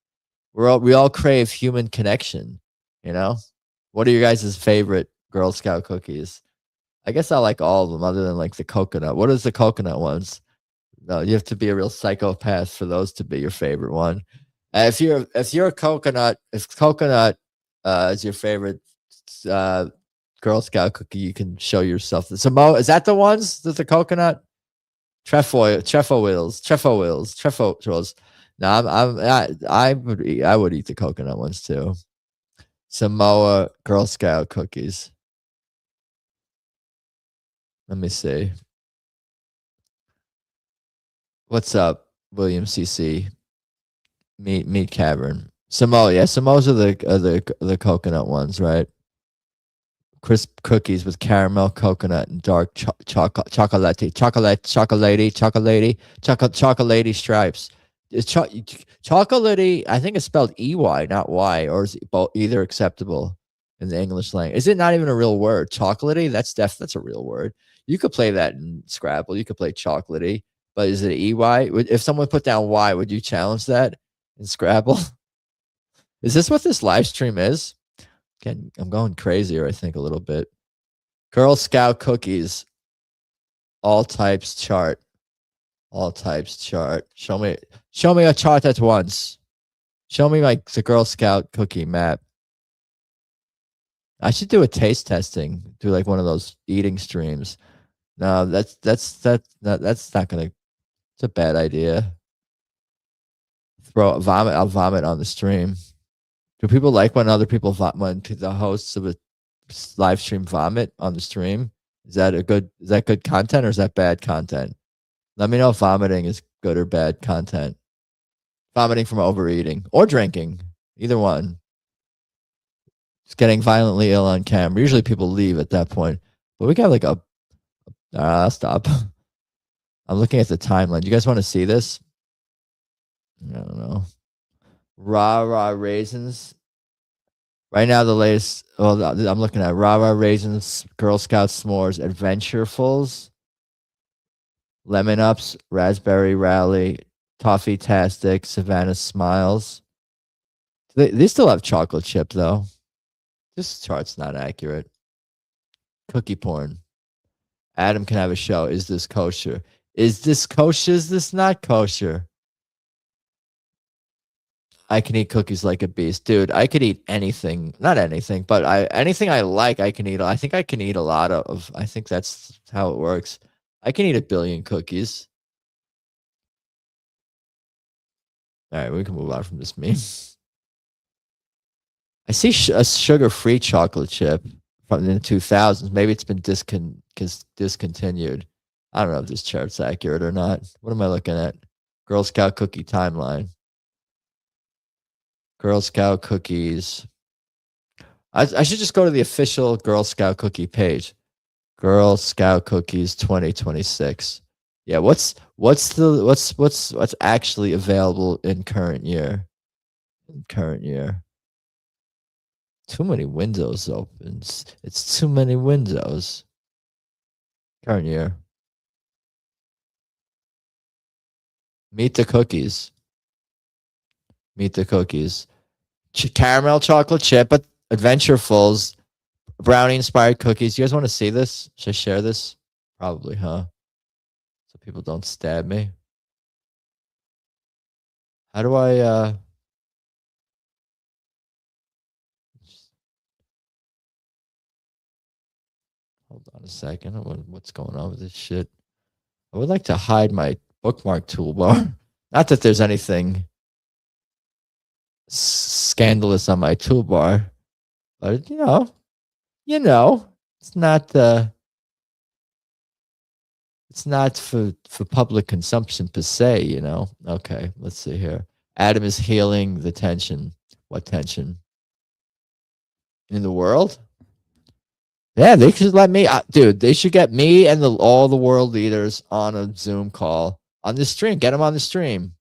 We all crave human connection. You know, what are your guys' favorite Girl Scout cookies? I guess I like all of them, other than like the coconut. What is the coconut ones? No, you have to be a real psychopath for those to be your favorite one. If you're a coconut, if coconut is your favorite Girl Scout cookie you can show yourself. The Samoa, is that the ones with the coconut? Trefoil wheels. No, I would eat the coconut ones too. Samoa Girl Scout cookies. Let me see. What's up, William CC? Meat Cavern. Samoa, yeah, Samoas are the coconut ones, right? Crisp cookies with caramel, coconut, and dark chocolatey stripes. It's chocolatey. I think it's spelled EY, not Y, or is it either acceptable in the English language? Is it not even a real word? Chocolatey? That's a real word. You could play that in Scrabble. You could play chocolatey, but is it EY? If someone put down Y, would you challenge that in Scrabble? Is this what this live stream is? Again, I'm going crazier, I think, a little bit. Girl Scout cookies. All types chart. All types chart. Show me a chart at once. Show me like the Girl Scout cookie map. I should do a taste testing. Do like one of those eating streams. No, that's not gonna. It's a bad idea. I'll vomit on the stream. Do people like when other people when the hosts of a live stream vomit on the stream? Is that good content or is that bad content? Let me know if vomiting is good or bad content. Vomiting from overeating or drinking, either one. Just getting violently ill on camera. Usually people leave at that point, but we got like I'll stop. I'm looking at the timeline. You guys want to see this? I don't know. Rah raisins. Right now, the latest. Well, I'm looking at rah raisins, Girl Scout s'mores, Adventurefuls, Lemon Ups, Raspberry Rally, Toffee Tastic, Savannah Smiles. They still have chocolate chip though. This chart's not accurate. Cookie porn. Adam can have a show. Is this kosher? Is this kosher? Is this not kosher? I can eat cookies like a beast. Dude, I could eat anything. Not anything, but anything I like, I can eat. I think I can eat a lot of. I think that's how it works. I can eat 1 billion cookies. All right, we can move on from this meme. I see a sugar-free chocolate chip from the 2000s. Maybe it's been discontinued. I don't know if this chart's accurate or not. What am I looking at? Girl Scout cookie timeline. Girl Scout cookies. I should just go to the official Girl Scout cookie page. Girl Scout cookies 2026. Yeah, what's actually available in current year? Too many windows opens. It's too many windows. Current year. Meet the cookies. Caramel chocolate chip, but Adventurefuls, brownie inspired cookies. You guys want to see this? Should I share this? Probably, huh? So people don't stab me. How do I hold on a second. What's going on with this shit? I would like to hide my bookmark toolbar. Not that there's anything scandalous on my toolbar, but it's not for public consumption per se, Okay, let's see here. Adam is healing the tension. What tension? In the world? Yeah, they should let me, dude. They should get me and all the world leaders on a Zoom call on the stream. Get them on the stream,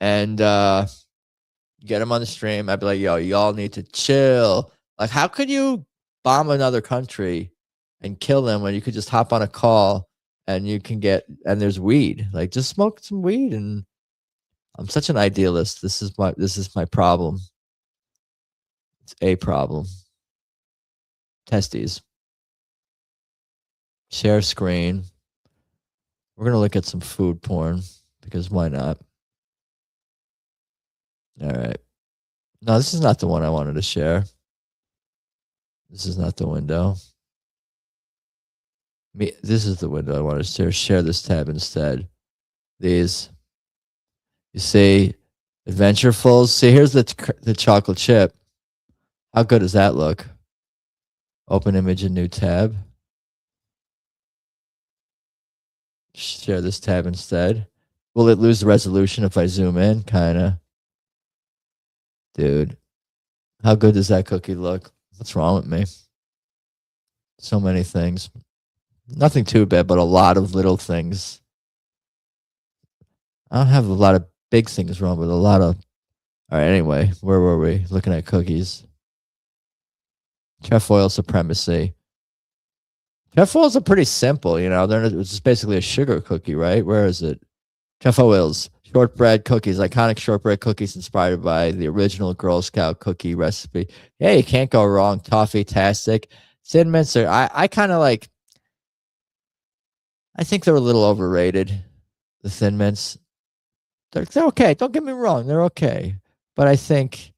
and get them on the stream. I'd be like, yo, y'all need to chill. Like, how could you bomb another country and kill them when you could just hop on a call and you can and there's weed? Like, just smoke some weed. And I'm such an idealist. This is my problem. It's a problem. Testes. Share screen. We're going to look at some food porn because why not? All right. No, this is not the one I wanted to share. This is not the window. This is the window I want to share this tab instead. These. You see, Adventurefuls. See, here's the chocolate chip. How good does that look? Open image and new tab. Share this tab instead. Will it lose the resolution if I zoom in? Kinda. Dude, how good does that cookie look? What's wrong with me? So many things. Nothing too bad, but a lot of little things. I don't have a lot of big things wrong, but a lot of. All right, anyway, where were we? Looking at cookies. Trefoil supremacy. Trefoils are pretty simple, you know. It's just basically a sugar cookie, right? Where is it? Trefoils, shortbread cookies, iconic shortbread cookies inspired by the original Girl Scout cookie recipe. Yeah, you can't go wrong. Toffee-tastic. Thin mints are, I kind of like, I think they're a little overrated, the Thin Mints. They're okay. Don't get me wrong. They're okay. But I think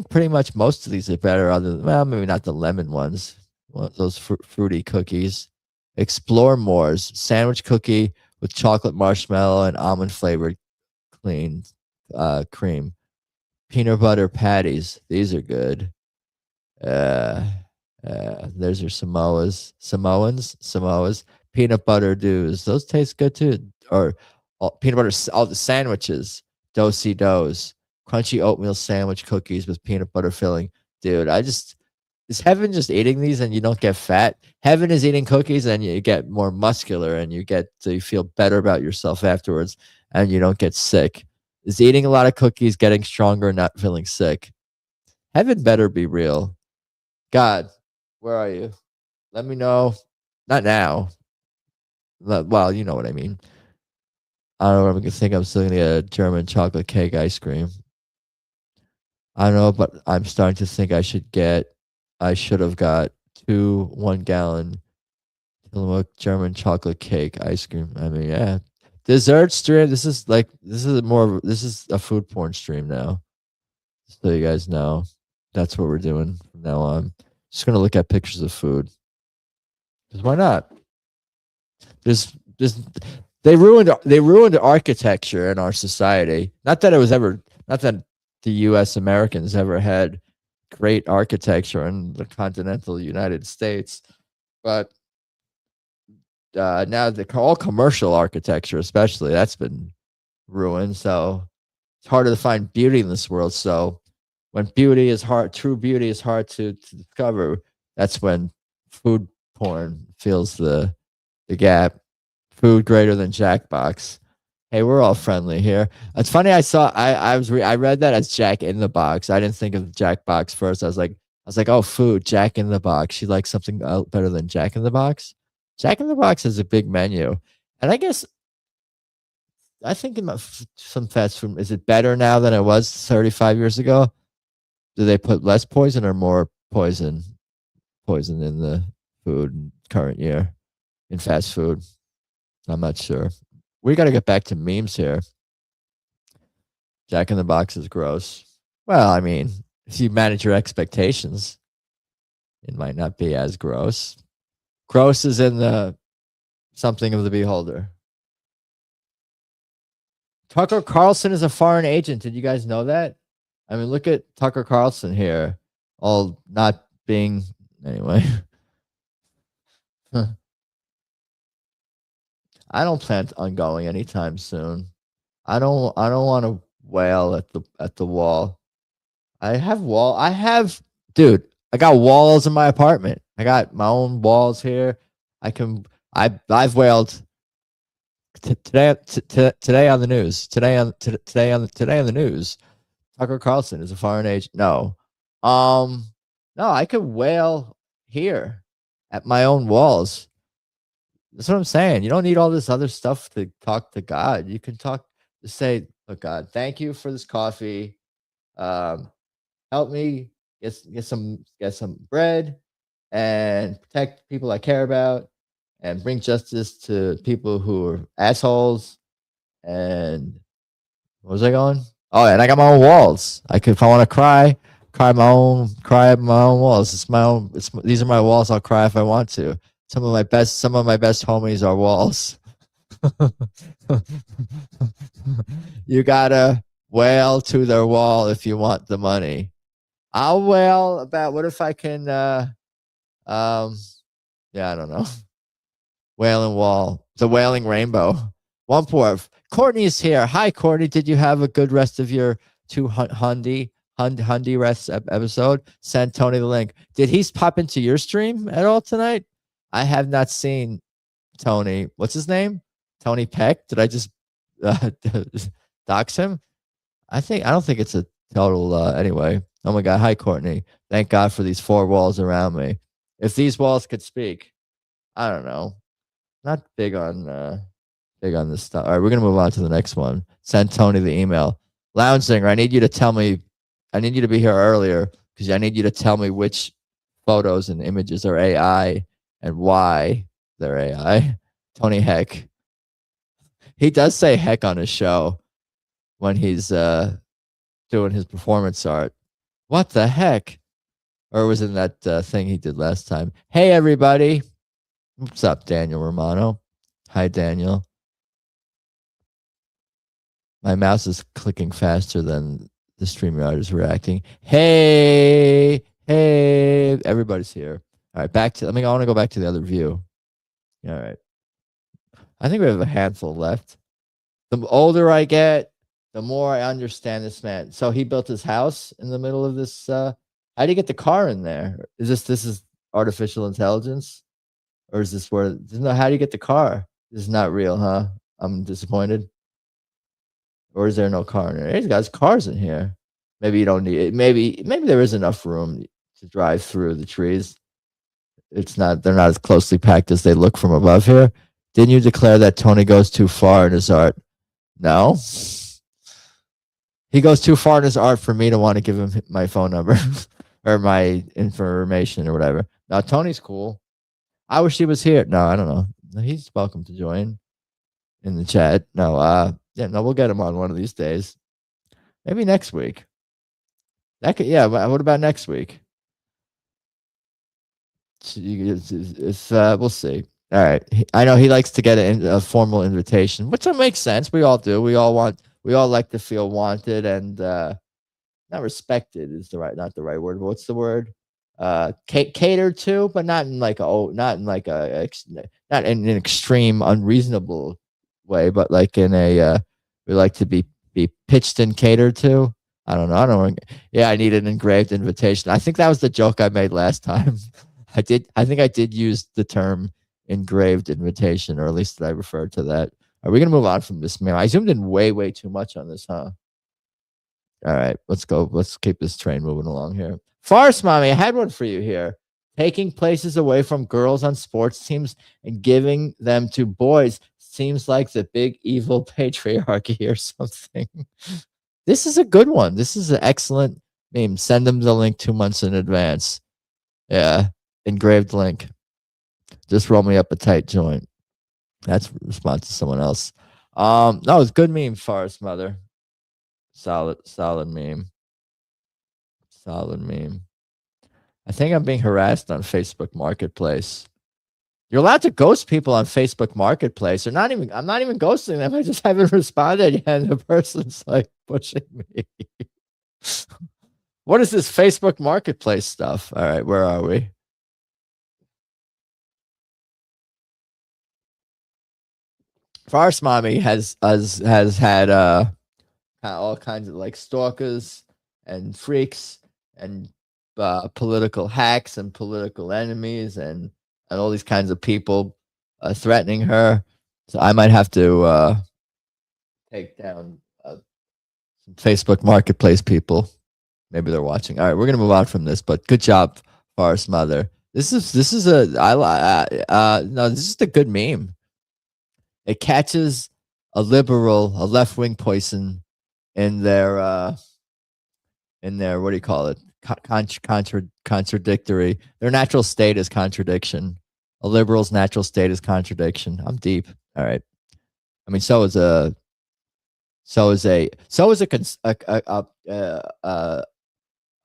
pretty much most of these are better other than, well, maybe not the lemon ones. Those fruity cookies. Explore More's sandwich cookie with chocolate marshmallow and almond flavored clean cream. Peanut butter patties. These are good. There's your Samoas. Peanut butter dews. Those taste good too. Or peanut butter, all the sandwiches. Do-si doughs. Crunchy oatmeal sandwich cookies with peanut butter filling. Dude, is heaven just eating these and you don't get fat? Heaven is eating cookies and you get more muscular and you feel better about yourself afterwards and you don't get sick. Is eating a lot of cookies getting stronger and not feeling sick? Heaven better be real. God, where are you? Let me know. Not now. Well, you know what I mean. I don't know what I'm going to think. I'm still going to get a German chocolate cake ice cream. I don't know, but I'm starting to think I should have got 2 1-gallon Tillamook German chocolate cake ice cream. I mean, yeah. Dessert stream. This is a food porn stream now. So you guys know. That's what we're doing from now on. Just gonna look at pictures of food. Because why not? They ruined architecture in our society. Not that the US Americans ever had great architecture in the continental United States, but now all commercial architecture, especially, that's been ruined. So it's harder to find beauty in this world. So when true beauty is hard to discover, that's when food porn fills the gap. Food greater than Jackbox. Hey, we're all friendly here. It's funny. I read that as Jack in the Box. I didn't think of Jackbox first. I was like, oh, food, Jack in the Box. She likes something better than Jack in the Box. Jack in the Box has a big menu, and I guess I think some fast food. Is it better now than it was 35 years ago? Do they put less poison or more poison in the food current year in fast food? I'm not sure. We got to get back to memes here. Jack in the Box is gross. Well, I mean, if you manage your expectations, it might not be as gross. Gross is in the something of the beholder. Tucker Carlson is a foreign agent. Did you guys know that? I mean, look at Tucker Carlson here. All not being anyway. I don't plan on going anytime soon. I don't want to wail at the wall. Dude, I got walls in my apartment. I got my own walls here. I've wailed today on the news. Today on the news. Tucker Carlson is a foreign agent. No. No, I could wail here at my own walls. That's what I'm saying. You don't need all this other stuff to talk to God. You can just say, look, God, thank you for this coffee. Help me get some bread and protect people I care about and bring justice to people who are assholes. And what was I going? Oh, and I got my own walls. If I want to cry cry at my own walls. It's my own. These are my walls. I'll cry if I want to. Some of my best homies are walls. You gotta wail to their wall if you want the money. I'll wail about what if I can yeah, I don't know. Wailing wall. The wailing rainbow. One pour. Courtney's here. Hi, Courtney. Did you have a good rest of your 200 rest episode? Send Tony the link. Did he pop into your stream at all tonight? I have not seen Tony. What's his name? Tony Peck. Did I just dox him? I don't think it's a total anyway. Oh my god. Hi, Courtney. Thank God for these 4 walls around me. If these walls could speak, I don't know. Not big on this stuff. All right, we're gonna move on to the next one. Send Tony the email. Lounge Singer, I need you to tell me. I need you to be here earlier because I need you to tell me which photos and images are AI and why they're AI. Tony Heck. He does say heck on his show when he's doing his performance art. What the heck? Or was it that thing he did last time? Hey, everybody. What's up, Daniel Romano? Hi, Daniel. My mouse is clicking faster than the StreamYard is reacting. Hey, everybody's here. All right, I want to go back to the other view. All right. I think we have a handful left. The older I get, the more I understand this man. So he built his house in the middle of this. How do you get the car in there? This is artificial intelligence? Or is this where, how do you get the car? This is not real, huh? I'm disappointed. Or is there no car in there? Hey, guys, cars in here. Maybe you don't need it. Maybe there is enough room to drive through the trees. They're not as closely packed as they look from above here. Didn't you declare that Tony goes too far in his art? No. He goes too far in his art for me to want to give him my phone number or my information or whatever. Now, Tony's cool. I wish he was here. No, I don't know. He's welcome to join in the chat. No, we'll get him on one of these days. Maybe next week. What about next week? We'll see. All right. I know he likes to get a formal invitation, which makes sense. We all do. We all like to feel wanted and not respected is not the right word. But what's the word? Catered to, but not in an extreme unreasonable way, but like in a we like to be pitched and catered to. I don't know. I need an engraved invitation. I think that was the joke I made last time. I think I did use the term engraved invitation, or at least I referred to that. Are we gonna move on from this, man? I zoomed in way too much on this, huh? All right, let's go. Let's keep this train moving along here. Farce Mommy, I had one for you here. Taking places away from girls on sports teams and giving them to boys seems like the big evil patriarchy or something. This is a good one. This is an excellent meme. Send them the link 2 months in advance. Yeah, engraved link. Just roll me up a tight joint. That's a response to someone else. No, it's good meme, Farce Mother. Solid meme. Solid meme. I think I'm being harassed on Facebook Marketplace. You're allowed to ghost people on Facebook Marketplace. I'm not even ghosting them. I just haven't responded yet. And the person's like pushing me. What is this Facebook Marketplace stuff? All right, where are we? Farce Mommy has had all kinds of like stalkers and freaks and political hacks and political enemies and all these kinds of people threatening her. So I might have to take down some Facebook Marketplace people. Maybe they're watching. All right, we're gonna move on from this, but good job, Farce Mother. This is a good meme. It catches a left-wing person in their what do you call it? Contradictory. Their natural state is contradiction. A liberal's natural state is contradiction. I'm deep. All right. I mean, so is a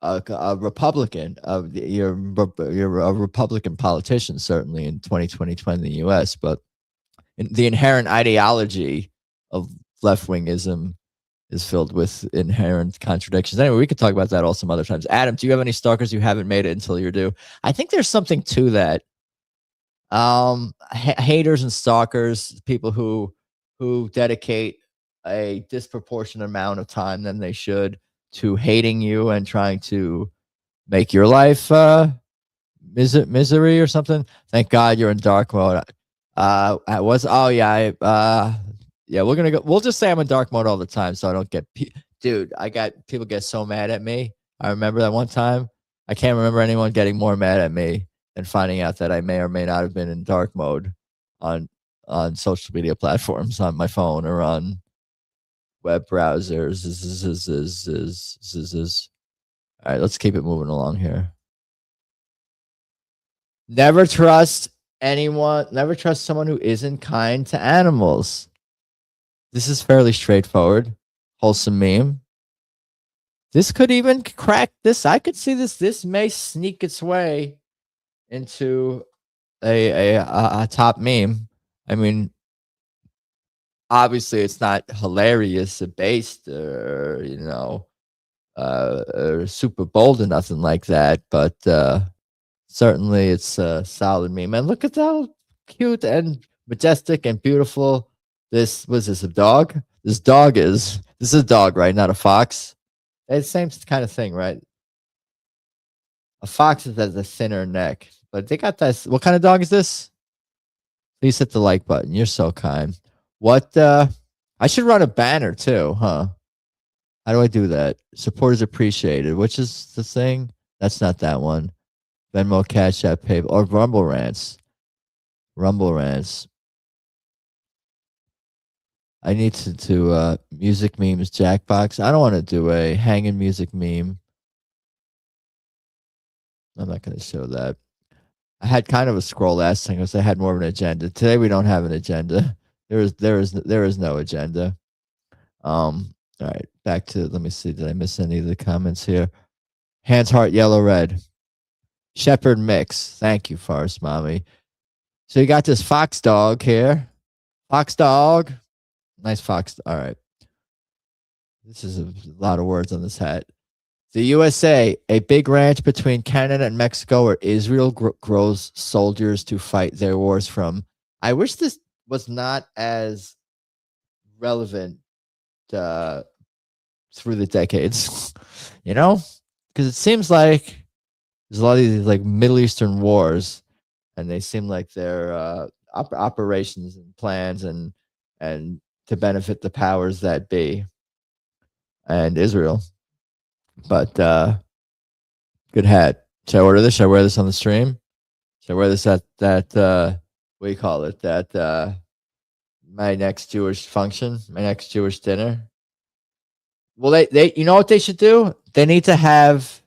a Republican. You're a Republican politician, certainly in 2020 in the U.S., but the inherent ideology of left wingism is filled with inherent contradictions. Anyway, we could talk about that all some other times. Adam, do you have any stalkers you haven't made it until you're due? I think there's something to that. Haters and stalkers, people who dedicate a disproportionate amount of time than they should to hating you and trying to make your life misery or something. Thank God you're in dark mode. I was yeah, we'll just say I'm in dark mode all the time so I don't get dude, people get so mad at me. I remember that one time. I can't remember anyone getting more mad at me than finding out that I may or may not have been in dark mode on social media platforms, on my phone or on web browsers. All right, let's keep it moving along here. Never trust anyone. Never trust someone who isn't kind to animals. This is fairly straightforward. Wholesome meme. This could even crack this. I could see this. This may sneak its way into a top meme. I mean, obviously it's not hilarious or based or or super bold or nothing like that, but certainly it's a solid meme. And look at how cute and majestic and beautiful this was. This a dog? This is a dog, right? Not a fox. It's the same kind of thing, right? A fox has a thinner neck, but they got this. What kind of dog is this? Please hit the like button. You're so kind. What? I should run a banner too, huh? How do I do that? Support is appreciated. Which is the thing? That's not that one. Venmo, Cash App, PayPal, or Rumble Rants. Rumble Rants. I need to do music memes, Jackbox. I don't want to do a hanging music meme. I'm not going to show that. I had kind of a scroll last time because I had more of an agenda. Today we don't have an agenda. There is no agenda. All right, back to, let me see. Did I miss any of the comments here? Hands, heart, yellow, red. Shepherd mix. Thank you, Forest Mommy. So you got this fox dog here. Fox dog. Nice fox. All right. This is a lot of words on this hat. The USA, a big ranch between Canada and Mexico where Israel grows soldiers to fight their wars from. I wish this was not as relevant through the decades, because it seems like there's a lot of these like Middle Eastern wars, and they seem like they're operations and plans and to benefit the powers that be and Israel. But good hat. Should I order this? Should I wear this on the stream? Should I wear this at that what do you call it? That my next Jewish function, my next Jewish dinner? Well, they you know what they should do? They need to have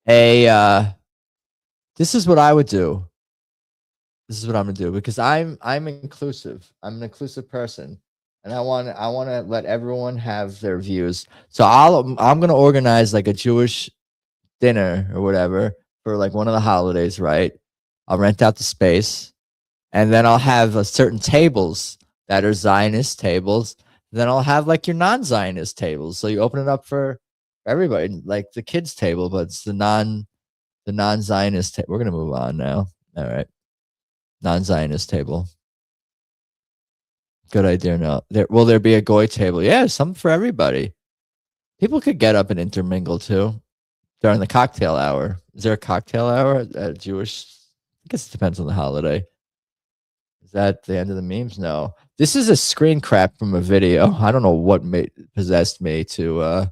a this is what I would do. This is what I'm gonna do because I'm inclusive. I'm an inclusive person, and I want to let everyone have their views. So I'm gonna organize like a Jewish dinner or whatever for like one of the holidays, right? I'll rent out the space, and then I'll have certain tables that are Zionist tables. Then I'll have like your non-Zionist tables. So you open it up for everybody, like the kids' table, but it's the non-Zionist. We're gonna move on now. All right. Non-Zionist table. Good idea. No, will there be a goy table? Yeah, something for everybody. People could get up and intermingle too during the cocktail hour. Is there a cocktail hour at Jewish? I guess it depends on the holiday. Is that the end of the memes? No. This is a screen crap from a video. I don't know what possessed me to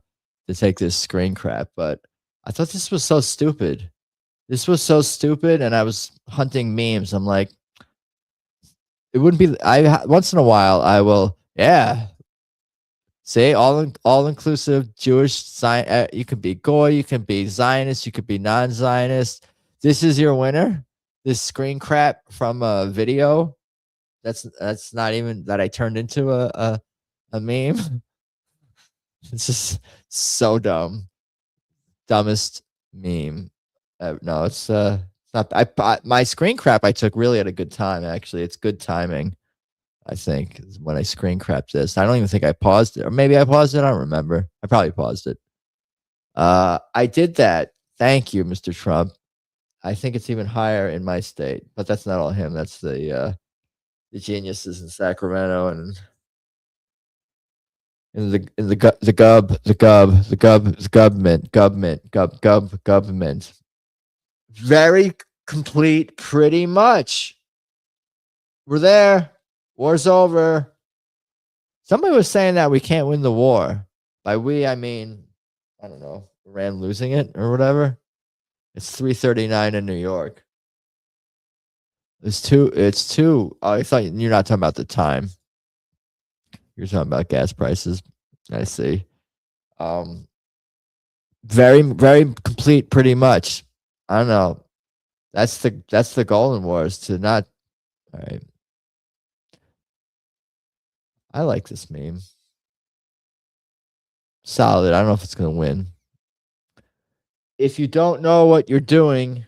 take this screen crap, but I thought this was so stupid. This was so stupid, and I was hunting memes. I'm like, it wouldn't be. Once in a while I will. Yeah. Say all inclusive Jewish. You could be goy, you can be Zionist, you could be non-Zionist. This is your winner. This screen crap from a video. That's not even that I turned into a meme. It's just so dumb. Dumbest meme. No, it's not. My screen crap I took really at a good time. Actually, it's good timing. I think is when I screen crapped this. I don't even think I paused it, or maybe I paused it. I don't remember. I probably paused it. I did that. Thank you, Mr. Trump. I think it's even higher in my state, but that's not all him. That's the geniuses in Sacramento and the government. Very complete, pretty much. We're there. War's over. Somebody was saying that we can't win the war. By we, I mean, I don't know, Iran losing it or whatever. It's 3:39 in New York. It's two. Oh, I thought you're not talking about the time. You're talking about gas prices. I see. Very, very complete, pretty much. I don't know. That's the Golden Wars to not. All right. I like this meme. Solid. I don't know if it's gonna win. If you don't know what you're doing,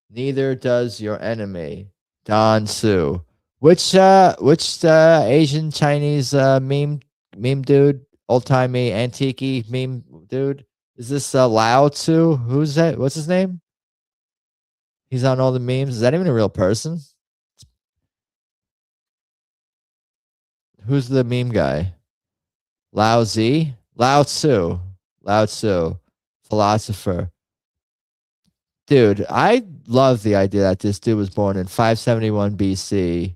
neither does your enemy. Don Su. Which Asian Chinese meme dude? Old timey antique meme dude? Is this Lao Tzu? Who's that? What's his name? He's on all the memes. Is that even a real person? Who's the meme guy? Lao Tzu? Lao Tzu. Lao Tzu. Philosopher. Dude, I love the idea that this dude was born in 571 BC.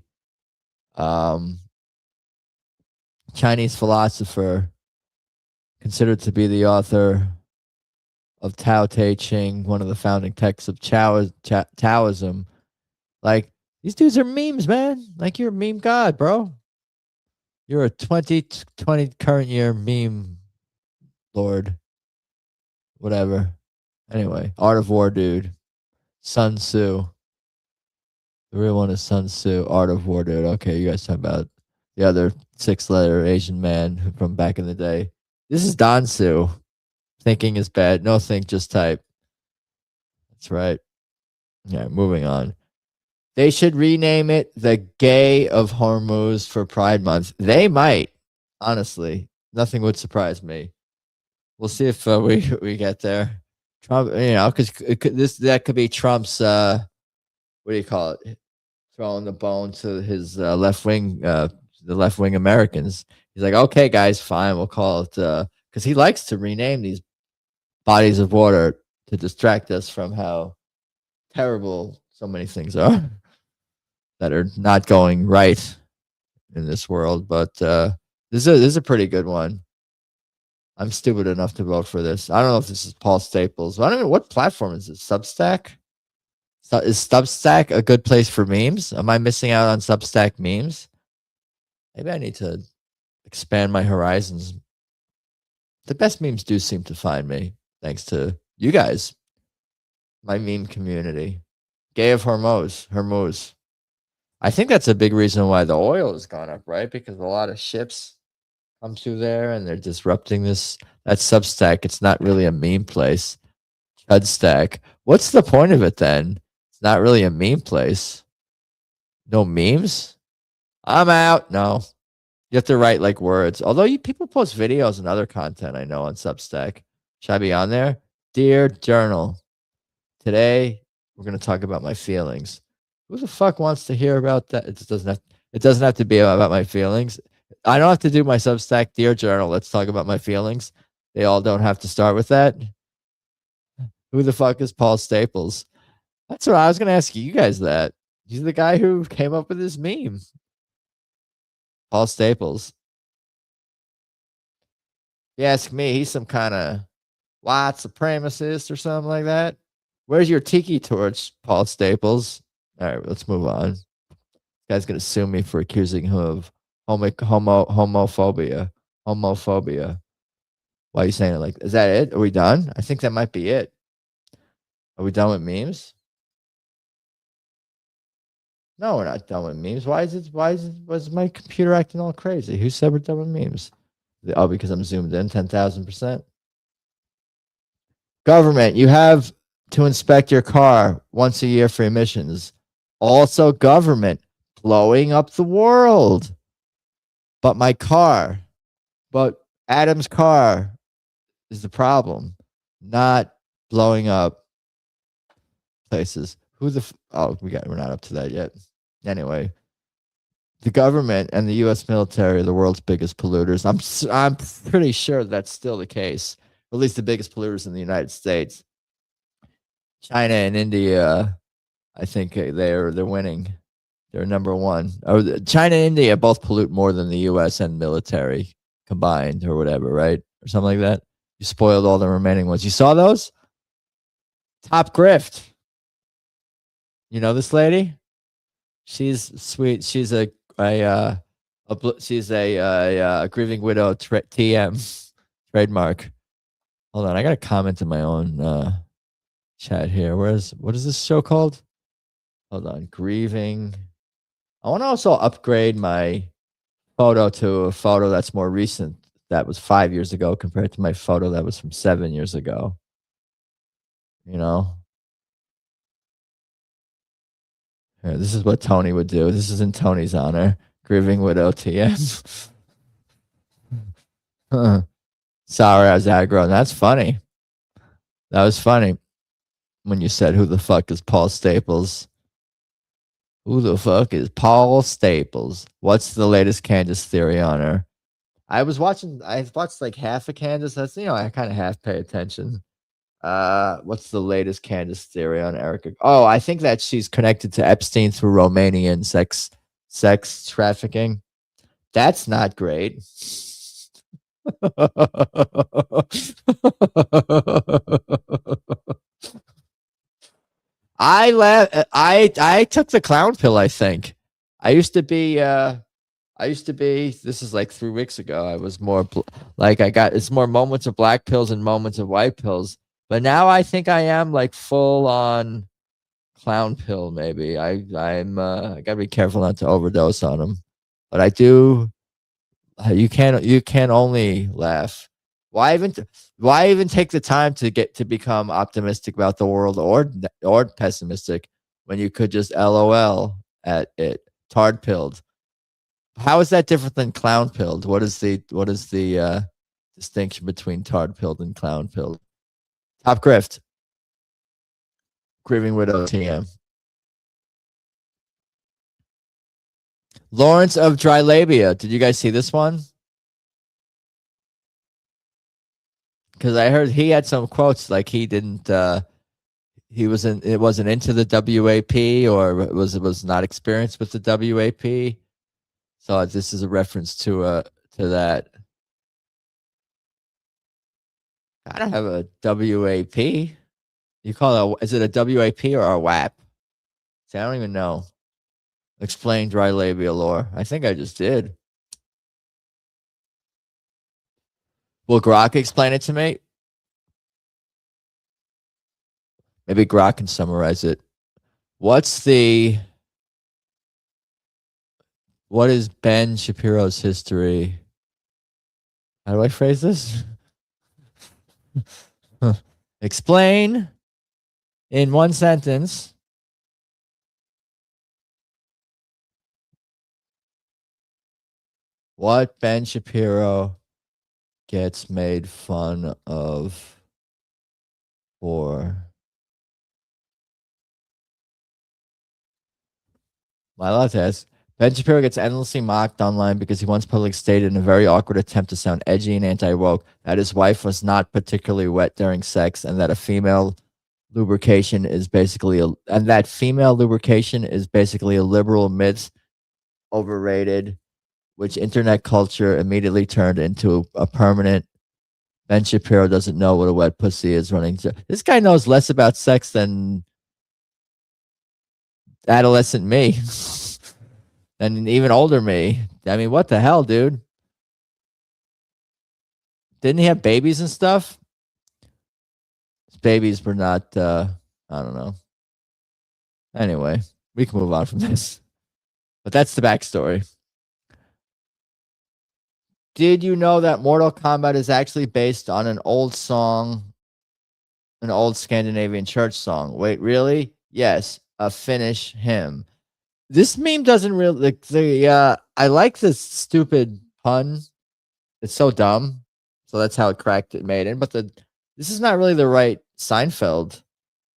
Chinese philosopher, considered to be the author of Tao Te Ching, one of the founding texts of Taoism. Like, these dudes are memes, man. Like, you're a meme god, bro. You're a 2020 current year meme lord. Whatever. Anyway, Art of War, dude. Sun Tzu. The real one is Sun Tzu. Art of War, dude. Okay, you guys talk about the other 6-letter Asian man from back in the day. This is Don Su. Thinking is bad. No think, just type. That's right. Yeah, moving on. They should rename it the Gay of Hormuz for Pride Month. They might. Honestly, nothing would surprise me. We'll see if we get there. Trump, because that could be Trump's. What do you call it? Throwing the bone to his left wing, the left wing Americans. He's like, okay, guys, fine, we'll call it because he likes to rename these bodies of water to distract us from how terrible so many things are that are not going right in this world. But this is a pretty good one. I'm stupid enough to vote for this. I don't know if this is Paul Staples. I don't know what platform is it. Substack? Is Substack a good place for memes? Am I missing out on Substack memes? Maybe I need to expand my horizons. The best memes do seem to find me, thanks to you guys, my meme community. Gay of Hormuz. I think that's a big reason why the oil has gone up, right? Because a lot of ships come through there and they're disrupting this. That's Substack. It's not really a meme place. Chudstack. What's the point of it then? It's not really a meme place. No memes? I'm out. No. You have to write like words. Although people post videos and other content, I know, on Substack. Should I be on there? Dear Journal, today we're going to talk about my feelings. Who the fuck wants to hear about that? It doesn't have to be about my feelings. I don't have to do my Substack. Dear Journal, let's talk about my feelings. They all don't have to start with that. Who the fuck is Paul Staples? That's what I was going to ask you guys that. He's the guy who came up with this meme. Paul Staples. If you ask me, he's some kind of white supremacist or something like that. Where's your tiki torch, Paul Staples? All right, let's move on. This guy's going to sue me for accusing him of homophobia. Why are you saying it like, is that it? Are we done? I think that might be it. Are we done with memes? No, we're not done with memes. Why is my computer acting all crazy? Who said we're done with memes? Oh, because I'm zoomed in 10,000%. Government, you have to inspect your car once a year for emissions. Also, government blowing up the world. But my car, but Adam's car is the problem, not blowing up places. We're not up to that yet. Anyway, the government and the U.S. military are the world's biggest polluters. I'm pretty sure that's still the case. Or at least the biggest polluters in the United States. China and India, I think they're winning. They're number one. China and India both pollute more than the U.S. and military combined, or whatever, right? Or something like that. You spoiled all the remaining ones. You saw those? Top grift. You know this lady? She's sweet. She's a grieving widow TM trademark. Hold on, I got a comment in my own chat here. What is this show called? Hold on, grieving. I want to also upgrade my photo to a photo that's more recent. That was 5 years ago compared to my photo that was from 7 years ago. You know. Here, this is what Tony would do. This is in Tony's honor. Grieving widow TM. Sorry, I was aggro. That's funny. That was funny when you said, "Who the fuck is Paul Staples?" Who the fuck is Paul Staples? What's the latest Candace theory on her? I watched like half of Candace. That's, I kind of half pay attention. What's the latest Candace theory on Erica? Oh, I think that she's connected to Epstein through Romanian sex trafficking. That's not great. I took the clown pill, I think. I used to be this is like 3 weeks ago. I was more it's more moments of black pills and moments of white pills. But now I think I am like full on clown pill. Maybe I gotta be careful not to overdose on them. But I do. You can only laugh. Why even take the time to become optimistic about the world or pessimistic when you could just LOL at it? Tard pilled. How is that different than clown pilled? What is the distinction between tard pilled and clown pilled? Top grift. Grieving widow TM. Lawrence of Drylabia. Did you guys see this one? Because I heard he had some quotes like he didn't. It wasn't into the WAP, or was not experienced with the WAP. So this is a reference to that. I don't have a WAP. You call it is it a WAP or a WAP? See, I don't even know. Explain dry labia lore. I think I just did. Will Grok explain it to me? Maybe Grok can summarize it. What is Ben Shapiro's history? How do I phrase this? Explain in one sentence what Ben Shapiro gets made fun of for. My last ask. Ben Shapiro gets endlessly mocked online because he once publicly stated in a very awkward attempt to sound edgy and anti-woke that his wife was not particularly wet during sex, and that female lubrication is basically a liberal myth, overrated, which internet culture immediately turned into a permanent. Ben Shapiro doesn't know what a wet pussy is running to. This guy knows less about sex than adolescent me. And even older me. I mean, what the hell, dude? Didn't he have babies and stuff? His babies were not, I don't know. Anyway, we can move on from this. But that's the backstory. Did you know that Mortal Kombat is actually based on an old song an old Scandinavian church song. Wait, really? Yes, a Finnish hymn. This meme doesn't really I like this stupid pun. It's so dumb. So that's how it cracked it made in. But this is not really the right Seinfeld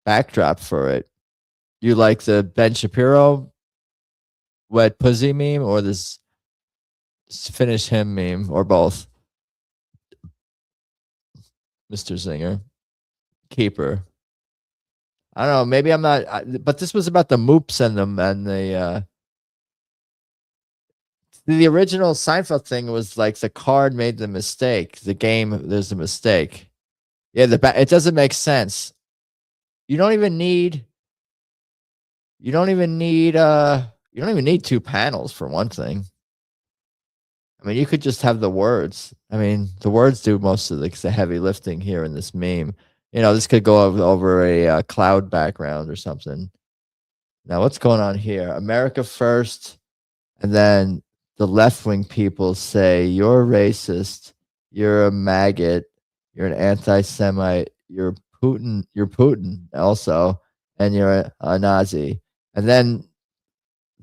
backdrop for it. You like the Ben Shapiro wet pussy meme or this Finnish hymn meme or both? Mr. Singer. Keeper. I don't know. Maybe I'm not. But this was about the moops and the original Seinfeld thing was like the card made the mistake. The game, there's a mistake. Yeah, it doesn't make sense. You don't even need. You don't even need. You don't even need two panels for one thing. I mean, you could just have the words. I mean, the words do most of the heavy lifting here in this meme. You know, this could go over a cloud background or something. Now, what's going on here? America first, and then the left-wing people say, you're racist, you're a maggot, you're an anti-Semite, you're Putin also, and you're a Nazi. And then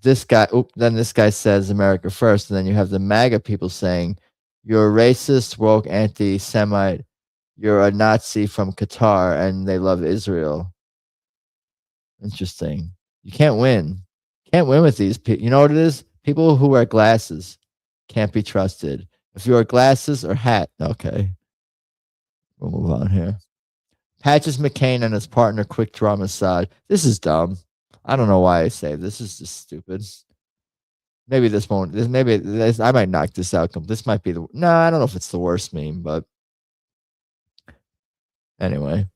this guy says America first, and then you have the MAGA people saying, you're a racist, woke, anti-Semite, you're a Nazi from Qatar, and they love Israel. Interesting. You can't win. Can't win with these people. You know what it is? People who wear glasses can't be trusted. If you wear glasses or hat, okay. We'll move on here. Patches McCain and his partner quick draw massage. This is dumb. I don't know why I say this is just stupid. Maybe this won't. I might knock this out. This might be I don't know if it's the worst meme, but anyway.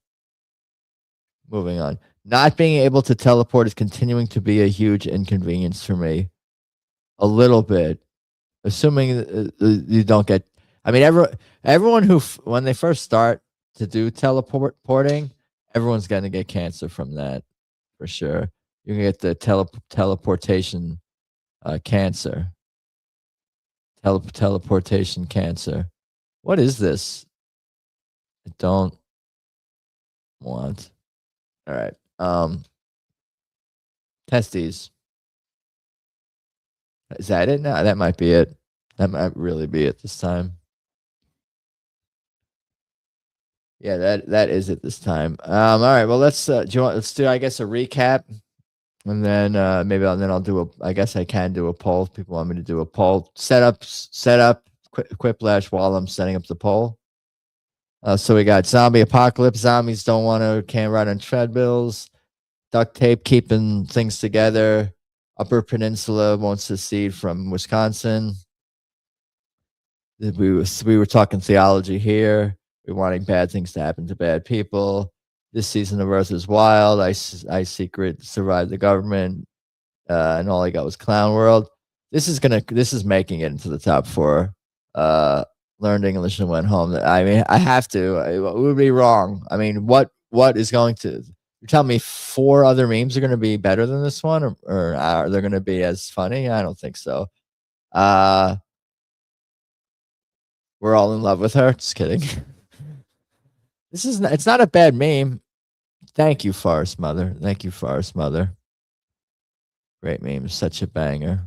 Moving on. Not being able to teleport is continuing to be a huge inconvenience for me. A little bit. Assuming you don't get. I mean, everyone who, when they first start to do teleporting, everyone's going to get cancer from that for sure. You can get the teleportation cancer. Teleportation cancer. What is this? I don't want. All right. Testes. Is that it? No, that might be it. That might really be it this time. Yeah, that is it this time. All right. Well, let's do I guess a recap, and then maybe I'll do a. I guess I can do a poll if people want me to do a poll. Set up Quiplash while I'm setting up the poll. So we got zombie apocalypse. Zombies can't ride on treadmills. Duct tape keeping things together. Upper Peninsula won't secede from Wisconsin. We were talking theology here. We're wanting bad things to happen to bad people. This season of Earth is wild. I secret survived the government, and all I got was Clown World. This is making it into the top 4. Learned English and went home. I mean, I have to. It would be wrong. I mean, what is going to? You're telling me 4 other memes are going to be better than this one, or are they going to be as funny? I don't think so. We're all in love with her. Just kidding. It's not a bad meme. Thank you, Forest Mother. Thank you, Forest Mother. Great meme. Such a banger.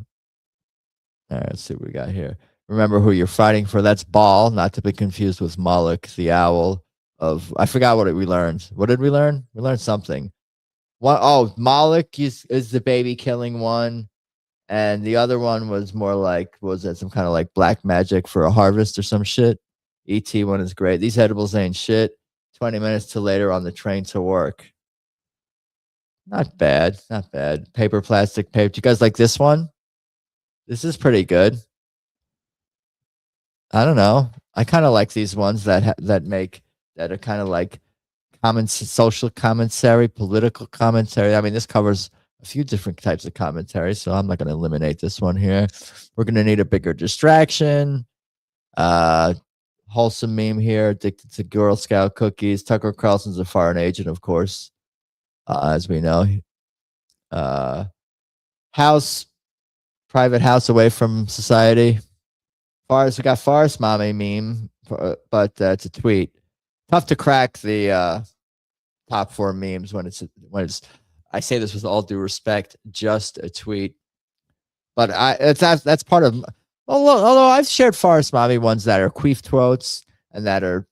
All right, let's see what we got here. Remember who you're fighting for. That's Baal, not to be confused with Moloch, the owl of. I forgot what we learned. What did we learn? We learned something. Moloch is the baby killing one, and the other one was more like, was that some kind of like black magic for a harvest or some shit? ET one is great. These edibles ain't shit. 20 minutes to later on the train to work. Not bad. Not bad. Paper, plastic, paper. Do you guys like this one? This is pretty good. I don't know. I kind of like these ones that are kind of like social commentary, political commentary. I mean, this covers a few different types of commentary, so I'm not going to eliminate this one here. We're going to need a bigger distraction. Wholesome meme here. Addicted to Girl Scout cookies. Tucker Carlson's a foreign agent, of course, as we know. Private house away from society. We got Forest Mommy meme, but it's a tweet. Tough to crack the top 4 memes when it's I say this with all due respect, just a tweet. But that's part of. Although I've shared Forest Mommy ones that are queef quotes and that are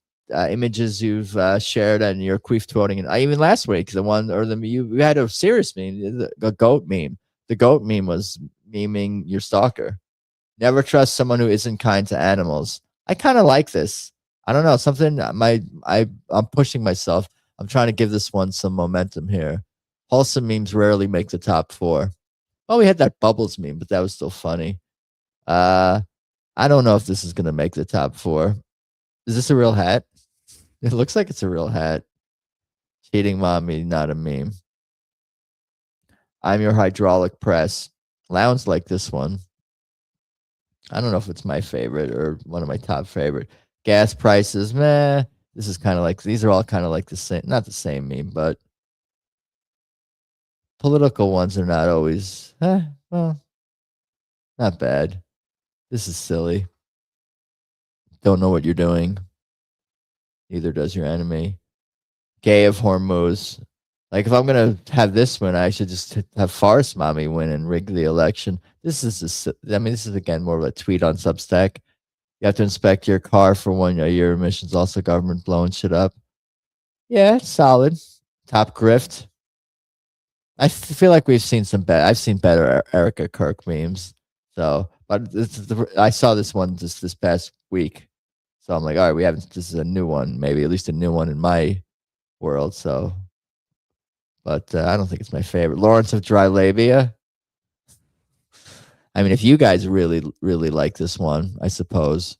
images you've shared and you're queef quoting, and even last week the one or you had a serious meme, the goat meme. The goat meme was memeing your stalker. Never trust someone who isn't kind to animals. I kind of like this. I don't know, something I'm pushing myself. I'm trying to give this one some momentum here. Wholesome memes rarely make the top 4. Well, we had that Bubbles meme, but that was still funny. I don't know if this is gonna make the top 4. Is this a real hat? It looks like it's a real hat. Cheating mommy, not a meme. I'm your hydraulic press. Lounge like this one. I don't know if it's my favorite or one of my top favorite. Gas prices, meh. This is kind of like, these are all kind of like the same, not the same meme, but political ones are not always, well, not bad. This is silly. Don't know what you're doing. Neither does your enemy. Gay of Hormuz. Like, if I'm going to have this win, I should just have Farce Mommy win and rig the election. This is, this is again more of a tweet on Substack. You have to inspect your car for 1 year emissions. Also, government blowing shit up. Yeah, it's solid. Top grift. I feel like we've seen some better. I've seen better Erica Kirk memes. So, but I saw this one just this past week. So I'm like, all right, we haven't. This is a new one, maybe at least a new one in my world. So, but I don't think it's my favorite. Lawrence of Dry Labia. I mean, if you guys really, really like this one, I suppose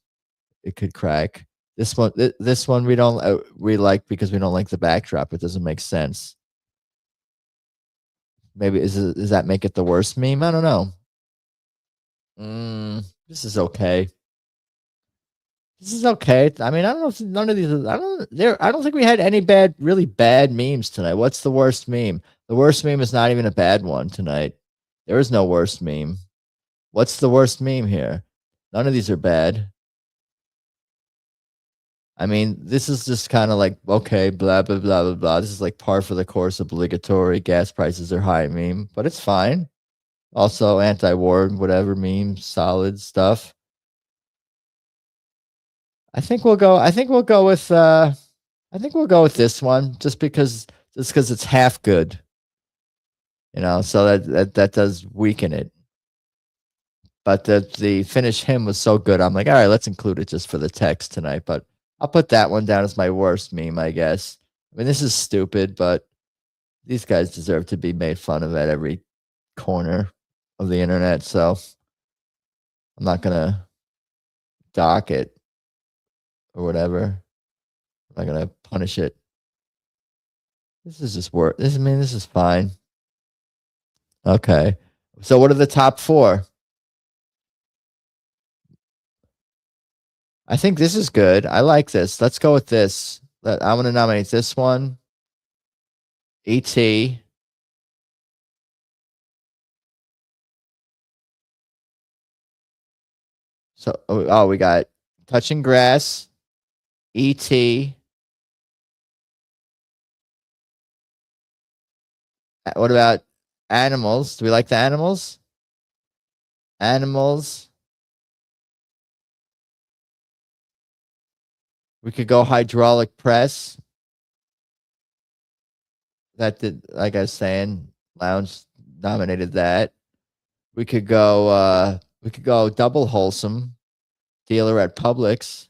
it could crack. This one we don't we like because we don't like the backdrop. It doesn't make sense. Maybe does that make it the worst meme? I don't know. This is okay. This is okay. I mean, I don't know if none of these. I don't think we had any really bad memes tonight. What's the worst meme? The worst meme is not even a bad one tonight. There is no worst meme. What's the worst meme here? None of these are bad. I mean, this is just kind of like, okay, blah, blah, blah, blah, blah. This is like par for the course, obligatory. Gas prices are high meme, but it's fine. Also, anti-war, whatever meme, solid stuff. I think we'll go with this one just because it's half good. You know, so that does weaken it. But the finish hymn was so good. I'm like, all right, let's include it just for the text tonight. But I'll put that one down as my worst meme, I guess. I mean, this is stupid, but these guys deserve to be made fun of at every corner of the internet. So I'm not gonna dock it or whatever. I'm not gonna punish it. This is just work. This is fine. Okay. So what are the top 4? I think this is good. I like this. Let's go with this. I'm going to nominate this one. E.T. So, we got Touching Grass, E.T. What about animals? Do we like the animals? Animals. We could go hydraulic press. That did, like I was saying, Lounge nominated that. We could go double wholesome. Dealer at Publix.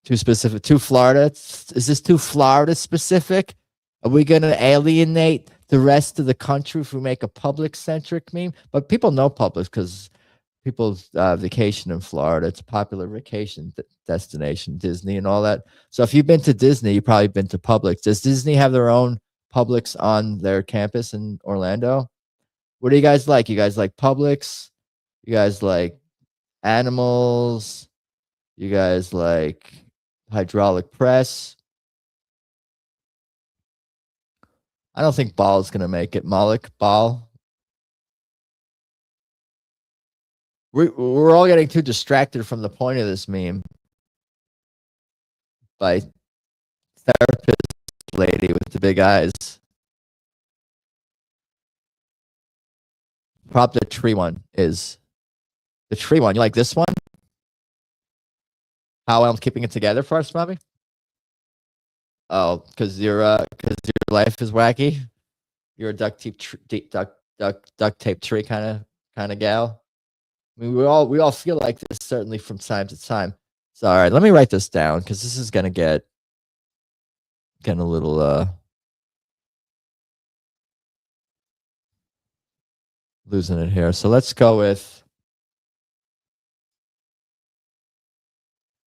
Too specific. Too Florida. Is this too Florida specific? Are we going to alienate the rest of the country if we make a Publix centric meme? But people know Publix because people vacation in Florida. It's a popular vacation destination, Disney and all that. So if you've been to Disney, you've probably been to Publix. Does Disney have their own Publix on their campus in Orlando? What do you guys like? You guys like Publix? You guys like animals? You guys like hydraulic press? I don't think Ball is going to make it. Malik, Ball. We're all getting too distracted from the point of this meme by therapists lady with the big eyes. Probably the tree one is. The tree one. You like this one? How I'm keeping it together for us, Bobby? Oh, because your life is wacky. You're a duct tape tree kind of gal. I mean, we all feel like this certainly from time to time. So all right, let me write this down because this is gonna get getting a little losing it here. So let's go with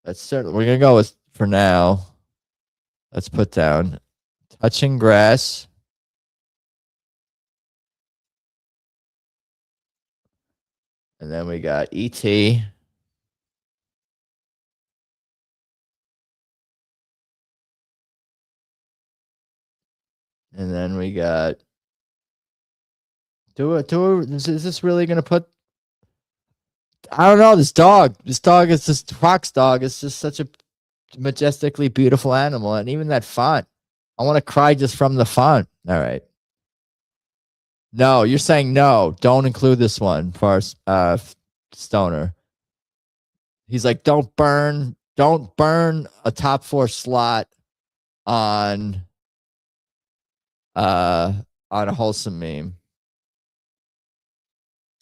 we're gonna go with for now. Let's put down touching grass. And then we got ET. And then we got is this really gonna put I don't know, this dog. This dog is just Fox dog. It's just such a majestically beautiful animal. And even that font. I want to cry just from the font. All right. No, you're saying no. Don't include this one for Stoner. He's like, don't burn a top 4 slot on a wholesome meme.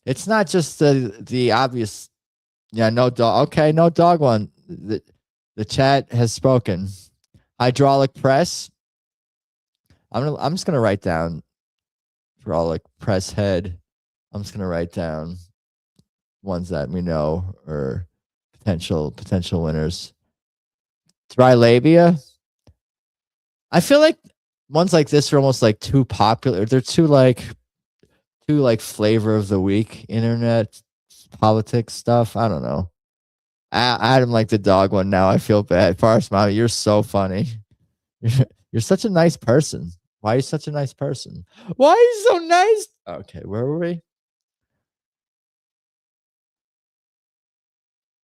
It's not just the obvious. Yeah, no dog. Okay, no dog one. The chat has spoken. Hydraulic press. I'm just gonna write down hydraulic press head. I'm just gonna write down ones that we know or potential winners. Dry labia. I feel like ones like this are almost like too popular. They're too like flavor of the week internet politics stuff. I don't know. Adam like the dog one. Now I feel bad. Forrest Mommy, you're so funny. You're such a nice person. Why are you such a nice person? Why are you so nice? Okay, where were we?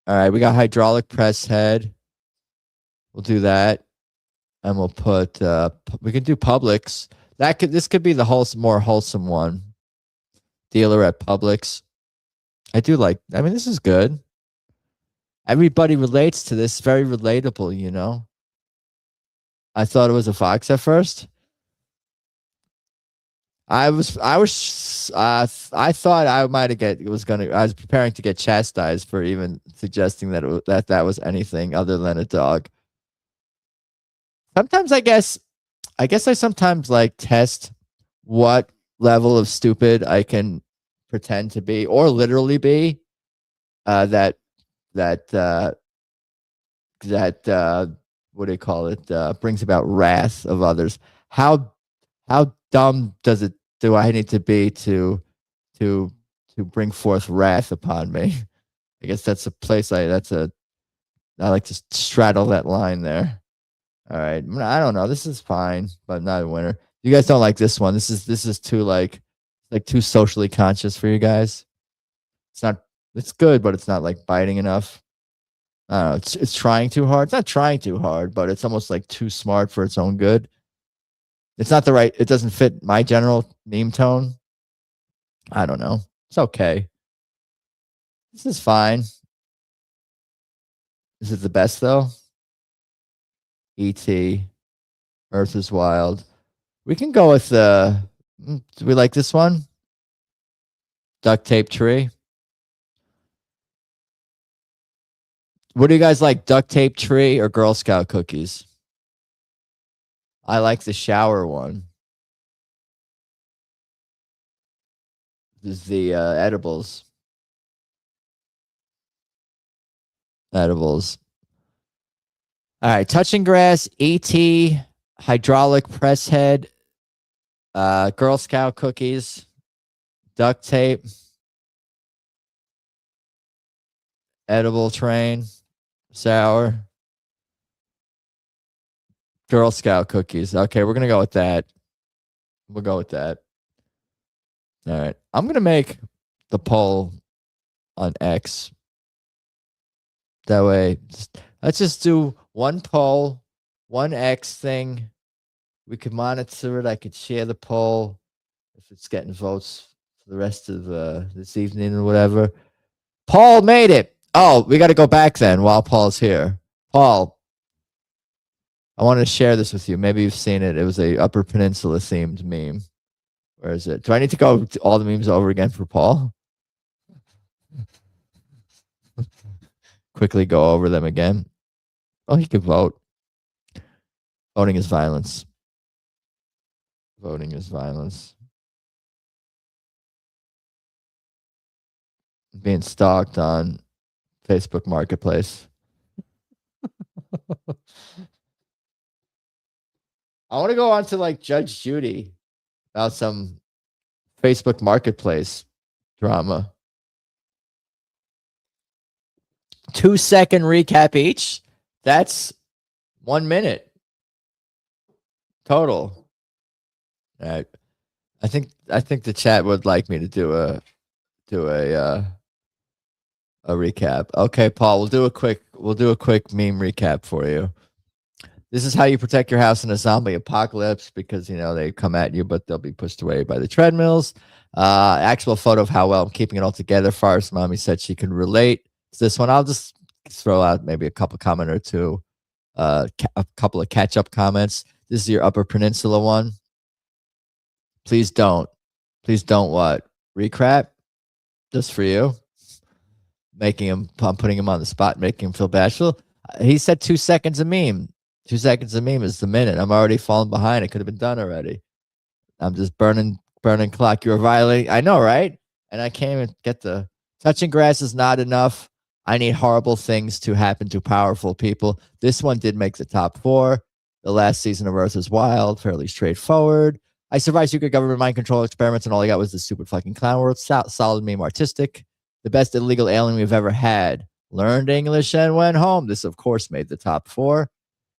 All right, we got hydraulic press head. We'll do that. And we'll put we can do Publix. This could be the more wholesome one. Dealer at Publix. I mean, this is good. Everybody relates to this. Very relatable, you know. I thought it was a fox at first. I thought I might have I was preparing to get chastised for even suggesting that was anything other than a dog. Sometimes I guess I sometimes like test what level of stupid I can pretend to be or literally be. That what do you call it? Brings about wrath of others. How dumb do I need to be to bring forth wrath upon me? I guess that's a place I like to straddle that line there. All right. I don't know. This is fine, but not a winner. You guys don't like this one. This is too too socially conscious for you guys. It's good, but it's not like biting enough. I don't know. It's trying too hard. It's not trying too hard, but it's almost like too smart for its own good. It's not it doesn't fit my general meme tone. I don't know. It's okay. This is fine. Is it the best though? E.T. Earth is Wild. We can go with do we like this one? Duct tape tree. What do you guys like? Duct tape tree or Girl Scout cookies? I like the shower one. This is the edibles. Edibles. All right, touching grass, ET, hydraulic press head, Girl Scout cookies, duct tape, edible train, sour, Girl Scout cookies. Okay, we're gonna go with that. We'll go with that. All right, I'm gonna make the poll on X. That way, let's just do one poll, one X thing, We could monitor it. I could share the poll if it's getting votes for the rest of this evening or whatever. Paul made it. Oh, we got to go back then while Paul's here. Paul, I wanted to share this with you. Maybe you've seen it. It was a Upper Peninsula themed meme. Where is it? Do I need to go to all the memes over again for Paul? Quickly go over them again. Oh, he could vote. Voting is violence. Voting is violence. Being stalked on Facebook Marketplace. I want to go on to like Judge Judy about some Facebook Marketplace drama. 2-second recap each. That's 1 minute total. All right. I think the chat would like me to do a recap. Okay, Paul, we'll do a quick meme recap for you. This is how you protect your house in a zombie apocalypse because, you know, they come at you, but they'll be pushed away by the treadmills. Actual photo of how well I'm keeping it all together. Forrest Mommy said she can relate to this one. I'll just throw out maybe a couple comment or two, a couple of catch-up comments. This is your Upper Peninsula one. Please don't what? Recrap? Just for you. I'm putting him on the spot, making him feel bashful. He said 2 seconds a meme. 2 seconds a meme is the minute. I'm already falling behind. It could have been done already. I'm just burning clock. You're violating. I know, right? And I can't even get the touching grass is not enough. I need horrible things to happen to powerful people. This one did make the top 4. The last season of Earth is Wild, fairly straightforward. I survived secret government mind control experiments, and all I got was the stupid fucking clown world. Solid meme, artistic. The best illegal alien we've ever had. Learned English and went home. This, of course, made the top 4.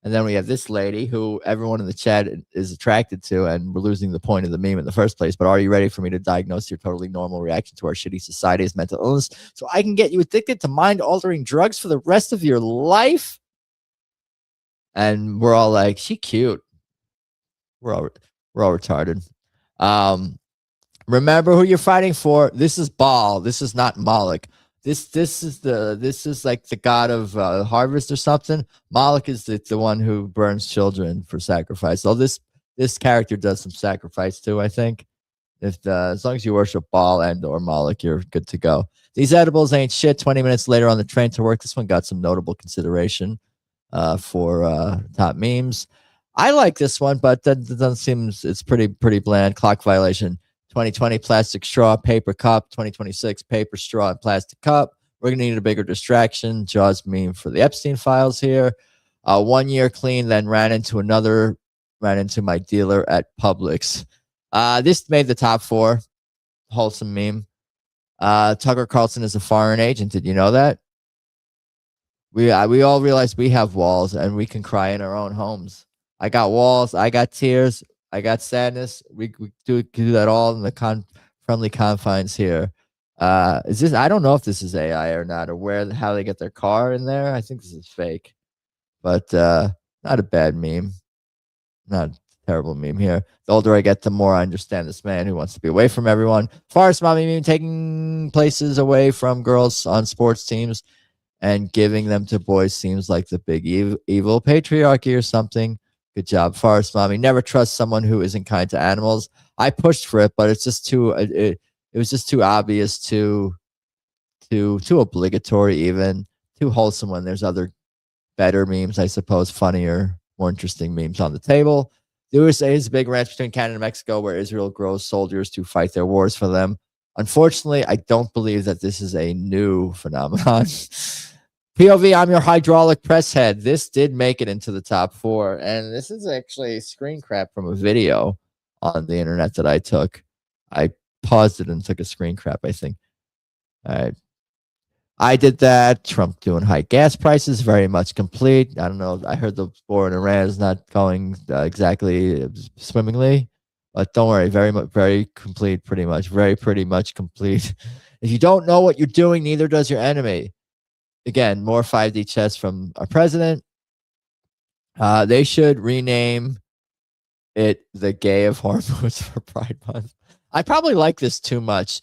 And then we have this lady who everyone in the chat is attracted to, and we're losing the point of the meme in the first place. But are you ready for me to diagnose your totally normal reaction to our shitty society as mental illness so I can get you addicted to mind-altering drugs for the rest of your life? And we're all like, she cute. We're all retarded. Remember who you're fighting for. This is Baal. This is not Moloch. This is like the god of harvest or something. Moloch is the one who burns children for sacrifice. So this character does some sacrifice too, I think. If as long as you worship Baal and or Moloch, you're good to go. These edibles ain't shit. 20 minutes later on the train to work, this one got some notable consideration for top memes. I like this one, but that doesn't seem, it's pretty bland. Clock violation. 2020 plastic straw, paper cup. 2026 paper straw and plastic cup. We're gonna need a bigger distraction. Jaws meme for the Epstein files here. 1 year clean, then ran into my dealer at Publix. This made the top 4. Wholesome meme. Tucker Carlson is a foreign agent. Did you know that? We all realize we have walls and we can cry in our own homes. I got walls. I got tears. I got sadness. We do that all in the friendly confines here. Is this? I don't know if this is AI or not, or how they get their car in there. I think this is fake, but not a bad meme. Not a terrible meme here. The older I get, the more I understand this man who wants to be away from everyone. Forest Mommy meme, taking places away from girls on sports teams and giving them to boys seems like the big evil patriarchy or something. Good job, Forest Mommy. Never trust someone who isn't kind to animals. I pushed for it, but it's just too. It was just too obvious, too obligatory, even too wholesome. When there's other better memes, I suppose, funnier, more interesting memes on the table. The USA is a big ranch between Canada and Mexico, where Israel grows soldiers to fight their wars for them. Unfortunately, I don't believe that this is a new phenomenon. POV, I'm your hydraulic press head. This did make it into the top 4. And this is actually a screen crap from a video on the internet that I took. I paused it and took a screen crap, I think. All right. I did that. Trump doing high gas prices, very much complete. I don't know. I heard the war in Iran is not going exactly swimmingly. But don't worry. Very complete, pretty much. Pretty much complete. If you don't know what you're doing, neither does your enemy. Again, more 5D chess from our president. They should rename the gay of hormones for Pride Month. I probably like this too much.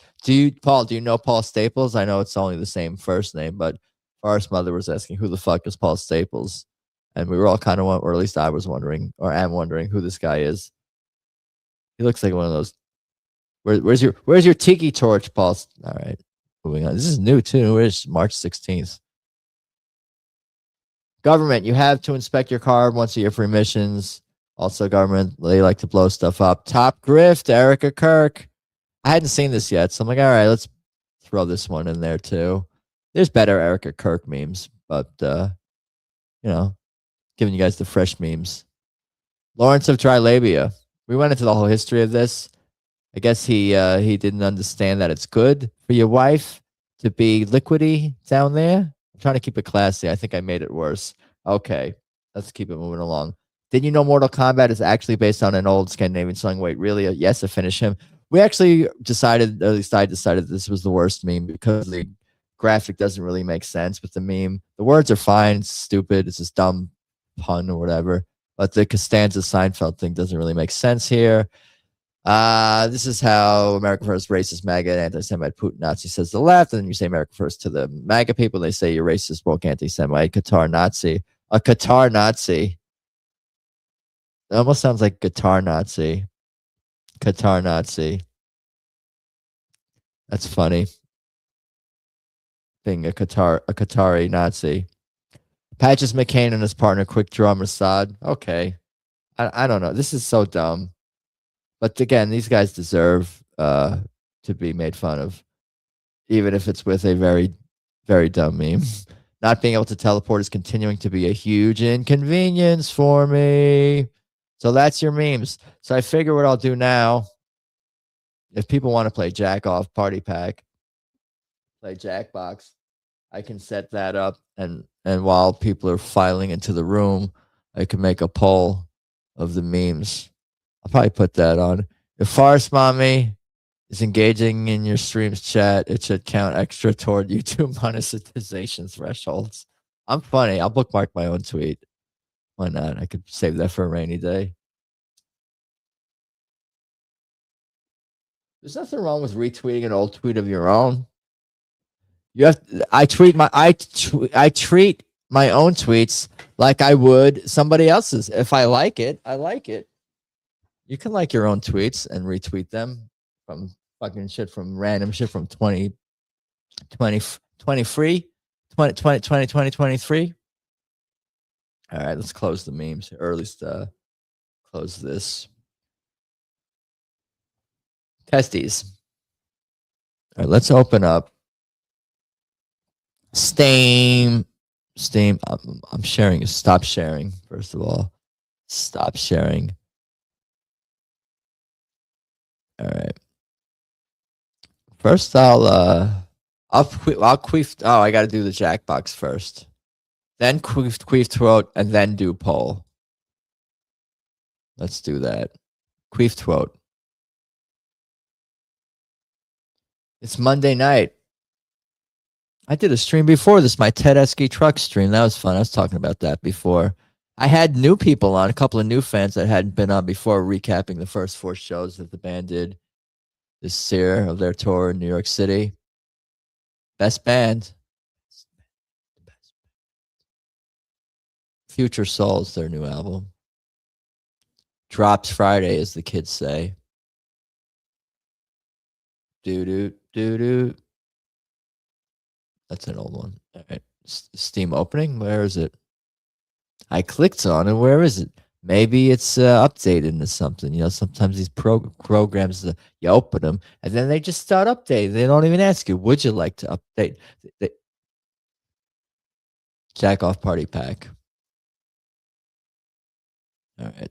Paul, do you know Paul Staples? I know it's only the same first name, but Forrest's mother was asking who the fuck is Paul Staples? And we were all kind of, or at least I was wondering, or am wondering who this guy is. He looks like one of those. Where's your tiki torch, Paul? All right, moving on. This is new too. Where's March 16th? Government, you have to inspect your car once a year for emissions. Also, government, they like to blow stuff up. Top grift, Erica Kirk. I hadn't seen this yet, so I'm like, all right, let's throw this one in there too. There's better Erica Kirk memes, but giving you guys the fresh memes. Lawrence of Trilabia. We went into the whole history of this. I guess he didn't understand that it's good for your wife to be liquidy down there. I'm trying to keep it classy. I think I made it worse. Okay, let's keep it moving along. Did you know Mortal Kombat is actually based on an old Scandinavian song? Wait, really? Yes, to finish him. We actually decided, at least I decided, this was the worst meme because the graphic doesn't really make sense with the meme. The words are fine. It's stupid. It's just dumb pun or whatever. But the Costanza Seinfeld thing doesn't really make sense here. This is how America First, racist, MAGA, anti-Semite, Putin, Nazi says the left, and then you say America First to the MAGA people. They say you're racist, woke, anti-Semite, Qatar Nazi. A Qatar Nazi. It almost sounds like guitar Nazi. Qatar Nazi. That's funny. Being a Qatari Nazi. Patches McCain and his partner, Quick Draw Mossad. Okay. I don't know. This is so dumb. But again, these guys deserve to be made fun of, even if it's with a very, very dumb meme. Not being able to teleport is continuing to be a huge inconvenience for me. So that's your memes. So I figure what I'll do now, if people want to play Jack Off Party Pack, play Jackbox, I can set that up. And while people are filing into the room, I can make a poll of the memes. I'll probably put that on. If Forest Mommy is engaging in your stream's chat, it should count extra toward YouTube monetization thresholds. I'm funny. I'll bookmark my own tweet. Why not? I could save that for a rainy day. There's nothing wrong with retweeting an old tweet of your own. I treat my own tweets like I would somebody else's. If I like it, I like it. You can like your own tweets and retweet them from fucking shit, from random shit from 2023. All right, let's close the memes, or at least close this. Testes. All right, let's open up Steam. I'm sharing. Stop sharing. First of all, stop sharing. All right. First, I'll queef. Oh, I got to do the Jackbox first. Then queef throat, and then do poll. Let's do that. Queef throat. It's Monday night. I did a stream before this, my Ted Esky truck stream. That was fun. I was talking about that before. I had new people on, a couple of new fans that hadn't been on before, recapping the first 4 shows that the band did this year of their tour in New York City. Best band. Future Souls, their new album. Drops Friday, as the kids say. Doo-doo. That's an old one. All right. Steam opening? Where is it? I clicked on it. Where is it? Maybe it's updated into something. You know, sometimes these programs, you open them, and then they just start updating. They don't even ask you, would you like to update? Jack Off Party Pack. All right.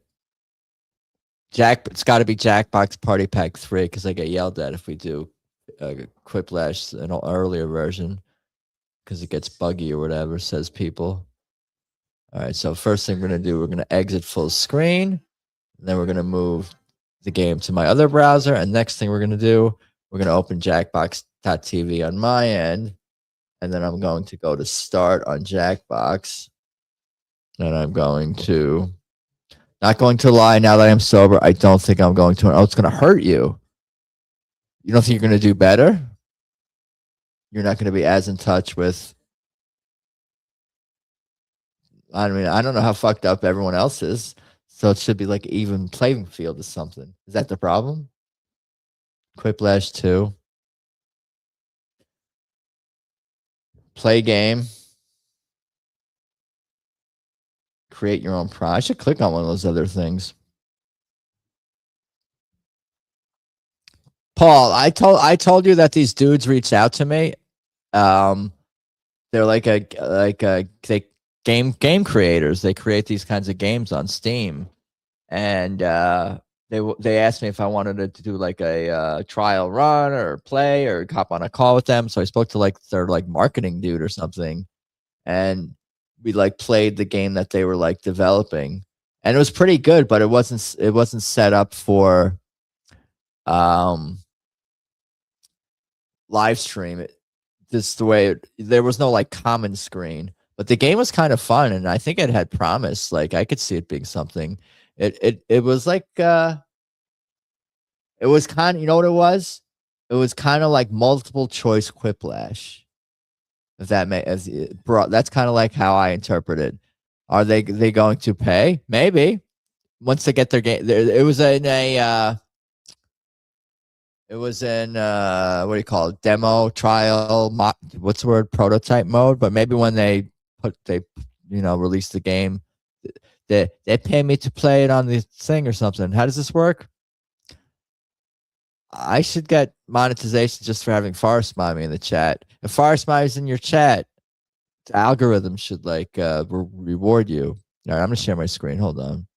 It's got to be Jackbox Party Pack 3, because I get yelled at if we do Quiplash, an earlier version, because it gets buggy or whatever, says people. All right, so first thing we're going to do, we're going to exit full screen. And then we're going to move the game to my other browser. And next thing we're going to do, we're going to open Jackbox.tv on my end. And then I'm going to go to start on Jackbox. And I'm going to Not going to lie. Now that I'm sober, I don't think I'm going to. Oh, it's going to hurt you. You don't think you're going to do better? You're not going to be as in touch with. I mean, I don't know how fucked up everyone else is. So it should be like even playing field or something. Is that the problem? Quiplash 2. Play game. Create your own I should click on one of those other things. Paul, I told you that these dudes reached out to me. They're like they game creators. They create these kinds of games on Steam, and they asked me if I wanted to do like a trial run or play or hop on a call with them. So I spoke to like their like marketing dude or something, and we like played the game that they were like developing, and it was pretty good, but it wasn't set up for live stream. This the way there was no like common screen, but the game was kind of fun, and I think it had promise. Like I could see it being something. It was like it was kind of, you know what it was? It was kind of like multiple choice Quiplash. If that may as bro, that's kind of like how I interpret it. Are they going to pay? Maybe once they get their game. It was in a what do you call it? Demo trial. What's the word? Prototype mode. But maybe when they release the game, they pay me to play it on the thing or something. How does this work? I should get monetization just for having Forest Mommy in the chat. If Forest Mommy's in your chat, the algorithm should like reward you. All right, I'm gonna share my screen. Hold on.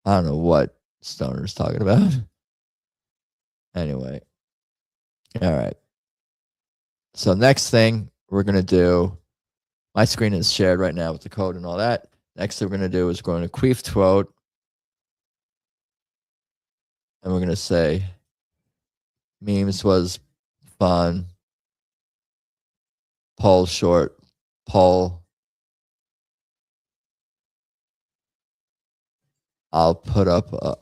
I don't know what Stoner's talking about. Anyway. All right. So next thing we're gonna do, my screen is shared right now with the code and all that. Next thing we're gonna do is we're going to Quiplash, and we're gonna say memes was fun. Poll short. Poll. I'll put up a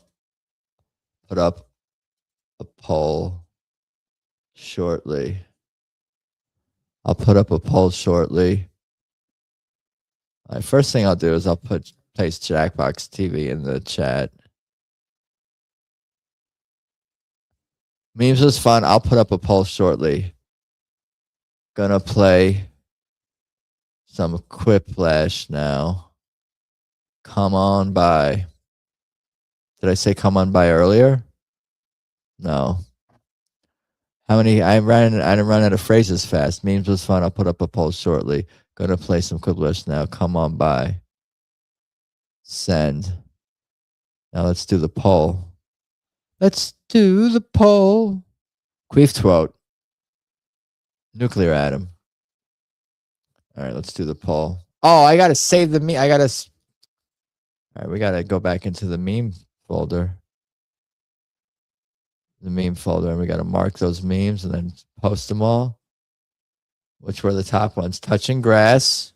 poll shortly. I'll put up a poll shortly. All right, first thing I'll do is I'll paste Jackbox TV in the chat. Memes was fun. I'll put up a poll shortly. Gonna play some Quiplash now. Come on by. Did I say come on by earlier? No. How many? I didn't run out of phrases fast. Memes was fun. I'll put up a poll shortly. Gonna play some Quiplash now. Come on by. Send. Now let's do the poll. Let's do the poll. Quiplash. Nuclear Atom. All right, let's do the poll. Oh, I gotta save the meme. All right, we gotta go back into the meme folder. The meme folder, and we gotta mark those memes and then post them all. Which were the top ones? Touching Grass.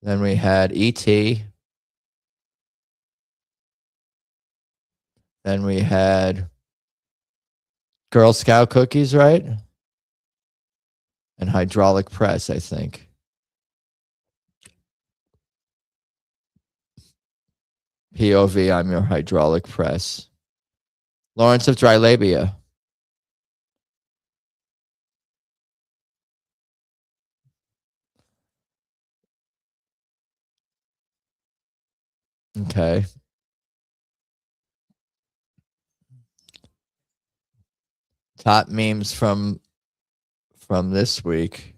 Then we had E.T. Then we had Girl Scout cookies, right? And hydraulic press, I think. POV, I'm your hydraulic press. Lawrence of Dry Labia. Okay. Top memes from this week.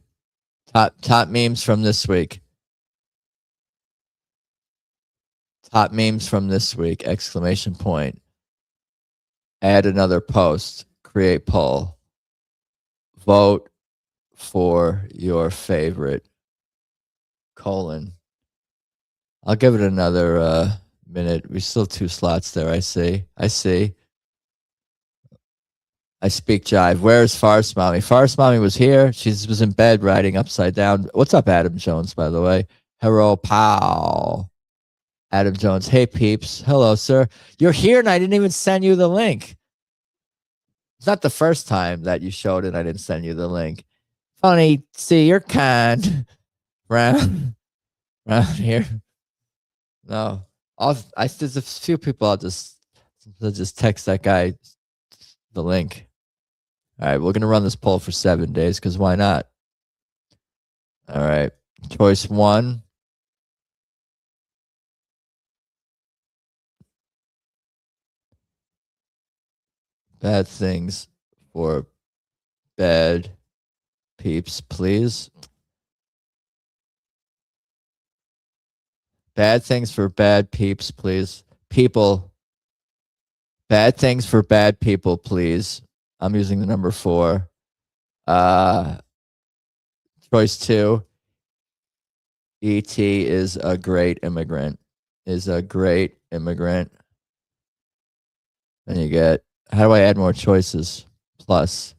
Top memes from this week. Top memes from this week! Exclamation point. Add another post. Create poll. Vote for your favorite. Colon. I'll give it another minute. We still 2 slots there. I see. I speak jive. Where's Forest Mommy? Forest Mommy was here. She was in bed riding upside down. What's up, Adam Jones, by the way? Hero Pow. Adam Jones. Hey, peeps. Hello, sir. You're here and I didn't even send you the link. It's not the first time that you showed it. I didn't send you the link. Funny. See, you're kind. Round here. No. There's a few people I'll just text that guy the link. All right, we're gonna run this poll for 7 days because why not? All right. Choice 1. Bad things for bad peeps, please. Bad things for bad peeps, please. People. Bad things for bad people, please. I'm using the number 4. Choice 2. E.T. is a great immigrant. Is a great immigrant. Then you get, how do I add more choices? Plus.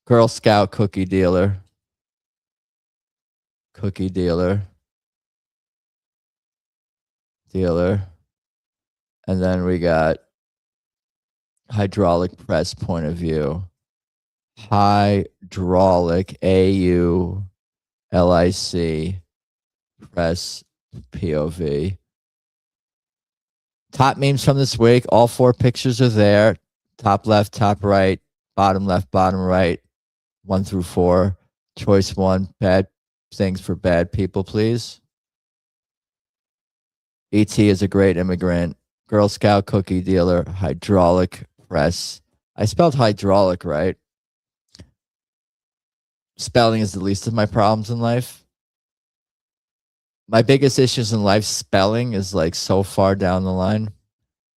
Girl Scout cookie dealer. Cookie dealer. Dealer. And then we got hydraulic press point of view. Hydraulic, AULIC, press POV. Top memes from this week. All 4 pictures are there. Top left, top right, bottom left, bottom right, 1 through 4. Choice 1, bad things for bad people, please. E.T. is a great immigrant. Girl Scout cookie dealer. Hydraulic press. I spelled hydraulic right. Spelling is the least of my problems in life. My biggest issues in life, spelling is like so far down the line.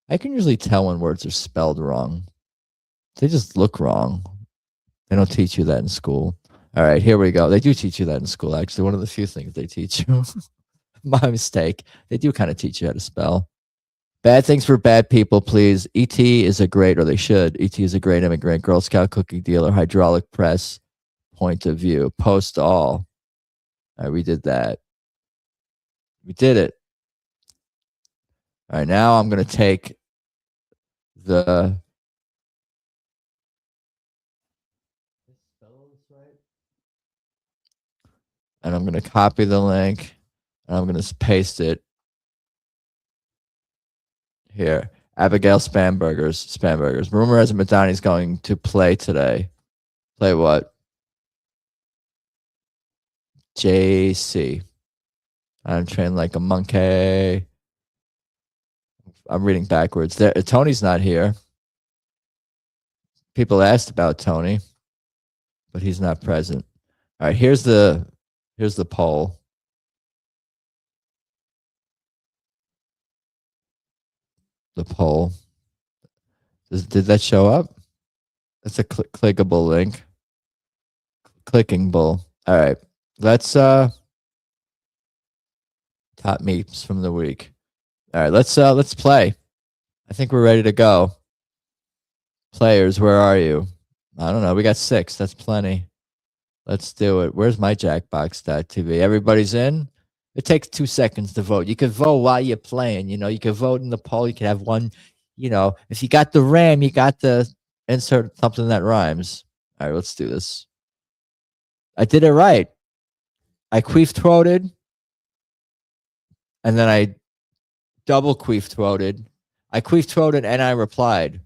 I can usually tell when words are spelled wrong. They just look wrong. They don't teach you that in school. All right, here we go. They do teach you that in school, actually. One of the few things they teach you. My mistake. They do kind of teach you how to spell. Bad things for bad people, please. E.T. is a great, or they should. E.T. is a great immigrant. Girl Scout cookie dealer. Hydraulic press. Point of view. Post all. All right, we did that. We did it. All right, now I'm going to take the. And I'm going to copy the link and I'm going to paste it here. Abigail Spamburgers. Rumor has it Madani's going to play today. Play what? JC. I'm trained like a monkey. I'm reading backwards. There, Tony's not here. People asked about Tony, but he's not present. All right, here's the poll. The poll. Did that show up? That's a clickable link. Clicking bull. All right. Let's top memes from the week. All right, let's play. I think we're ready to go. Players, where are you? I don't know. We got 6. That's plenty. Let's do it. Where's my Jackbox.tv? Everybody's in? It takes 2 seconds to vote. You can vote while you're playing. You know, you can vote in the poll. You can have one, you know, if you got the RAM, you got to insert something that rhymes. All right, let's do this. I did it right. I queef-throated, and then I double queef-throated. I queef-throated and I replied.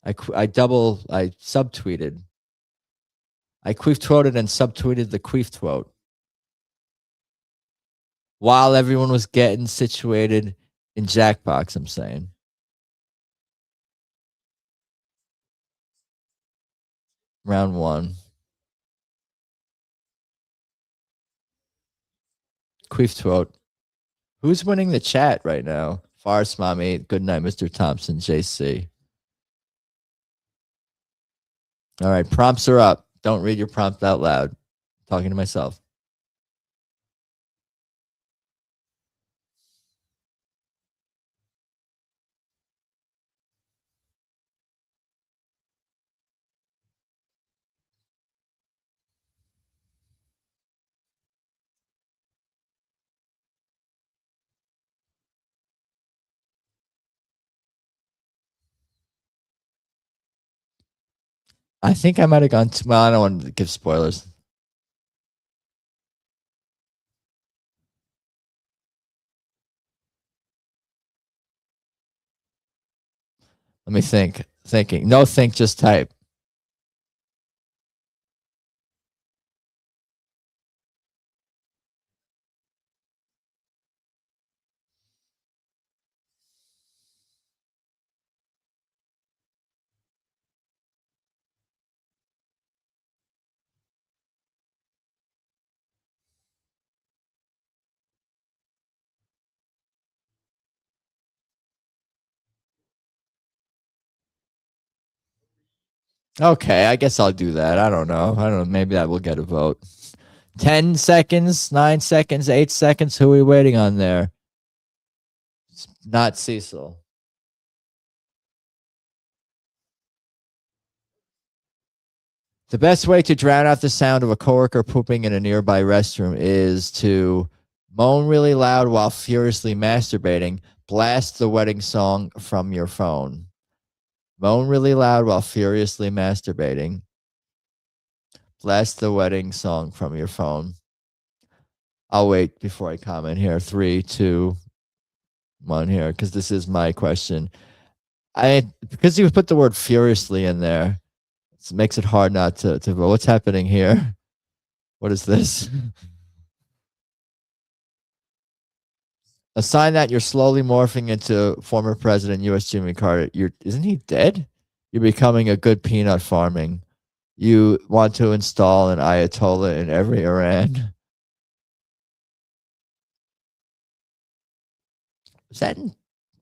I subtweeted. I queef-throated and subtweeted the queef-throat. While everyone was getting situated in Jackbox, I'm saying. Round 1. Queef-throat. Who's winning the chat right now? Farce Mommy, good night, Mr. Thompson, JC. All right, prompts are up. Don't read your prompt out loud. I'm talking to myself. I think I might have gone too well. I don't want to give spoilers. Let me think. Thinking. No think, just type. Okay, I guess I'll do that. I don't know. I don't know. Maybe that will get a vote. 10 seconds, 9 seconds, 8 seconds. Who are we waiting on there? It's not Cecil. The best way to drown out the sound of a coworker pooping in a nearby restroom is to moan really loud while furiously masturbating. Blast the wedding song from your phone. Moan really loud while furiously masturbating. Blast the wedding song from your phone. I'll wait before I comment here. 3, 2, 1 here, because this is my question. Because you put the word furiously in there, it makes it hard not to vote. What's happening here? What is this? A sign that you're slowly morphing into former President U.S. Jimmy Carter. Isn't he dead? You're becoming a good peanut farming. You want to install an Ayatollah in every Iran. Is that in,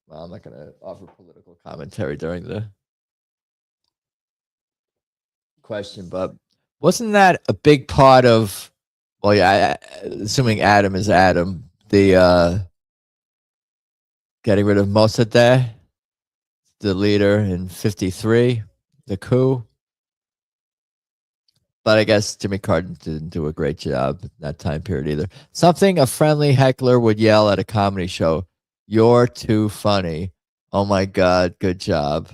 well, I'm not going to offer political commentary during the question, but wasn't that a big part of, well, yeah, assuming Adam is Adam, the getting rid of Mossadegh, the leader in 53, the coup? But I guess Jimmy Carter didn't do a great job in that time period either. Something a friendly heckler would yell at a comedy show. You're too funny. Oh my God, good job.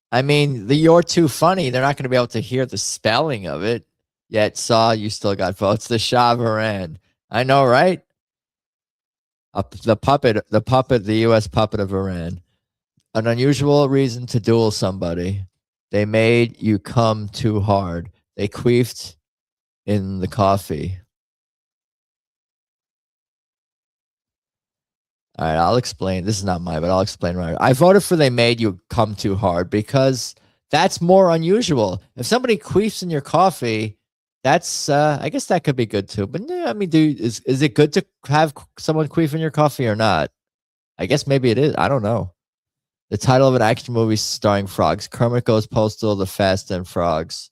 I mean, the you're too funny, they're not going to be able to hear the spelling of it. Yet, Saw, you still got votes. The Shah of Iran. I know, right? The U.S. puppet of Iran. An unusual reason to duel somebody. They made you come too hard. They queefed in the coffee. All right, I'll explain. This is not mine, but I'll explain right. I voted for they made you come too hard because that's more unusual. If somebody queefs in your coffee, that's I guess that could be good too. But yeah, I mean, is it good to have someone queef in your coffee or not? I guess maybe it is. I don't know. The title of an action movie starring frogs. Kermit Goes Postal, The Fast and Frogs.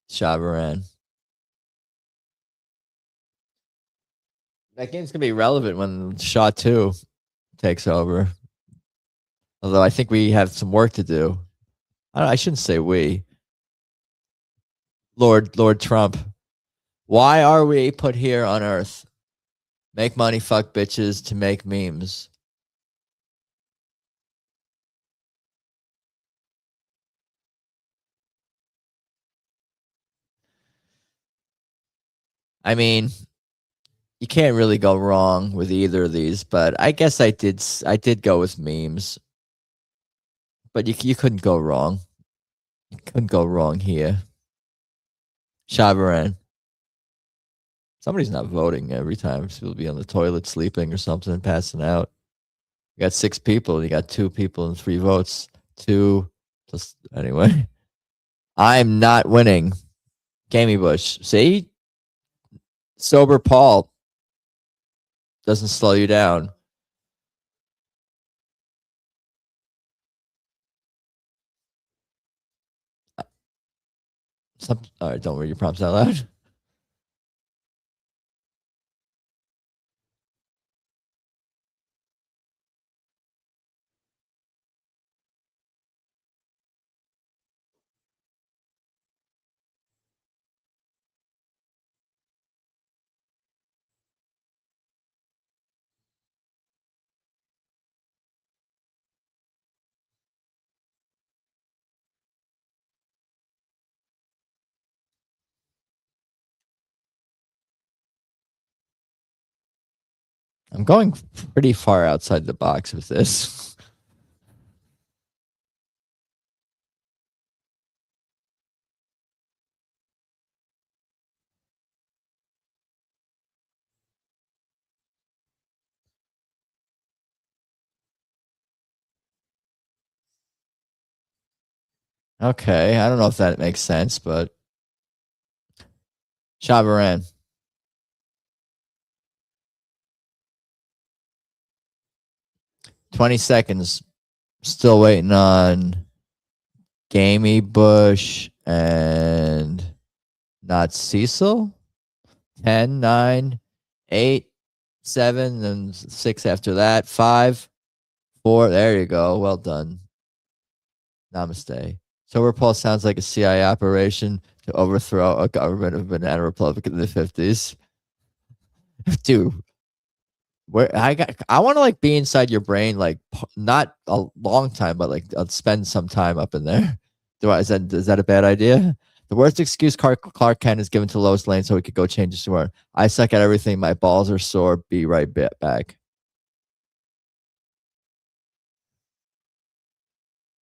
Shabaran. That game's gonna be relevant when Shaw 2 takes over. Although I think we have some work to do. I shouldn't say we. Lord Trump. Why are we put here on Earth? Make money, fuck bitches, to make memes. I mean, you can't really go wrong with either of these, but I guess I did go with memes. But you couldn't go wrong. You couldn't go wrong here. Shavaran. Somebody's not voting every time. She'll be on the toilet sleeping or something, passing out. You got 6 people. You got 2 people and 3 votes. 2. Just anyway. I'm not winning. Gamey Bush. See? Sober Paul doesn't slow you down. All right, don't read your prompts out loud. I'm going pretty far outside the box with this. Okay, I don't know if that makes sense, but Chavaran. 20 seconds. Still waiting on Gamey Bush and not Cecil. 10, 9, 8, 7, and 6 after that. 5, 4. There you go. Well done. Namaste. Sober Pulse sounds like a CIA operation to overthrow a government of Banana Republic in the 50s. Dude, where I want to like be inside your brain, like not a long time, but like I'll spend some time up in there. Is that a bad idea? The worst excuse Clark Kent is given to Lois Lane so he could go change his sword. I suck at everything. My balls are sore. Be right back.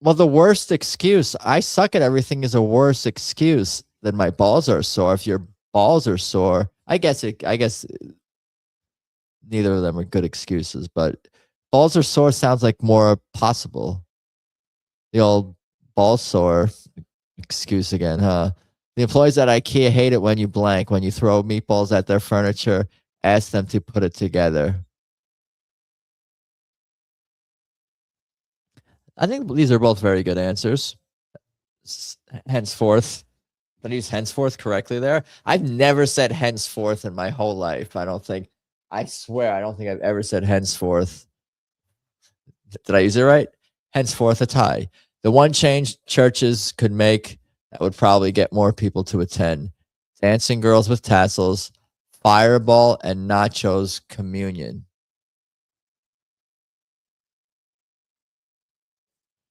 Well, the worst excuse, I suck at everything, is a worse excuse than my balls are sore. If your balls are sore, I guess neither of them are good excuses, but balls are sore sounds like more possible. The old ball sore excuse again, huh? The employees at IKEA hate it when you blank, when you throw meatballs at their furniture, ask them to put it together. I think these are both very good answers. Henceforth, but use henceforth correctly there. I've never said henceforth in my whole life. I don't think. I swear, I don't think I've ever said henceforth. Did I use it right? Henceforth, a tie. The one change churches could make that would probably get more people to attend: dancing girls with tassels, fireball, and nachos communion.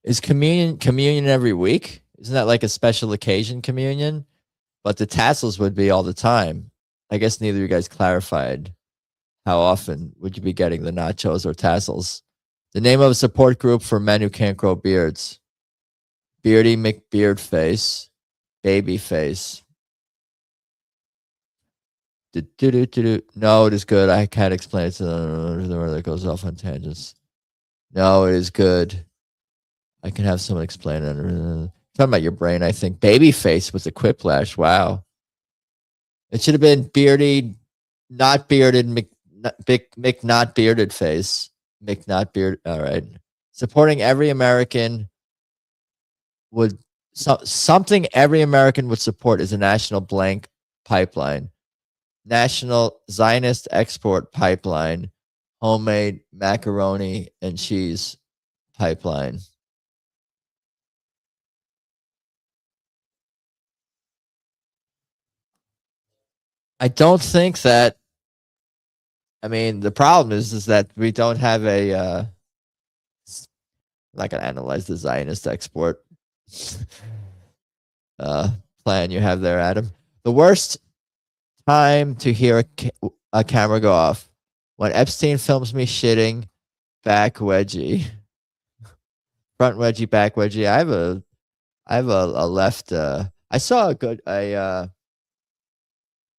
Is communion every week? Isn't that like a special occasion communion? But the tassels would be all the time. I guess neither of you guys clarified how often would you be getting the nachos or tassels. The name of a support group for men who can't grow beards: Beardy McBeardface, Babyface. No, it is good. I can't explain it to them that goes off on tangents. No, it is good. I can have someone explain it. Talking about your brain, I think. Babyface was a quiplash. Wow. It should have been Beardy, not bearded, Mick not bearded face. Mick not beard. All right. Supporting every American would something every American would support is a national blank pipeline. National Zionist export pipeline, homemade macaroni and cheese pipeline. I don't think that. I mean, the problem is that we don't have a. I'm not gonna analyze the Zionist export uh, plan you have there, Adam. The worst time to hear a camera go off: when Epstein films me shitting, back wedgie, front wedgie, back wedgie. I have a left. I saw a good. I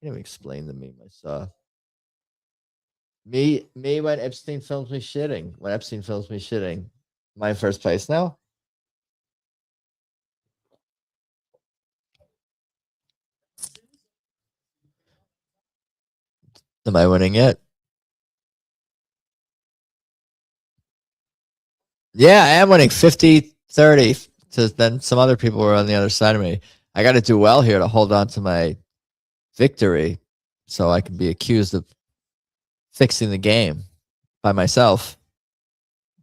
can't even explain the meme I saw. Me when Epstein films me shitting. When Epstein films me shitting. Am I in first place now? Am I winning yet? Yeah, I am winning 50-30. So then some other people were on the other side of me. I got to do well here to hold on to my victory so I can be accused of fixing the game by myself.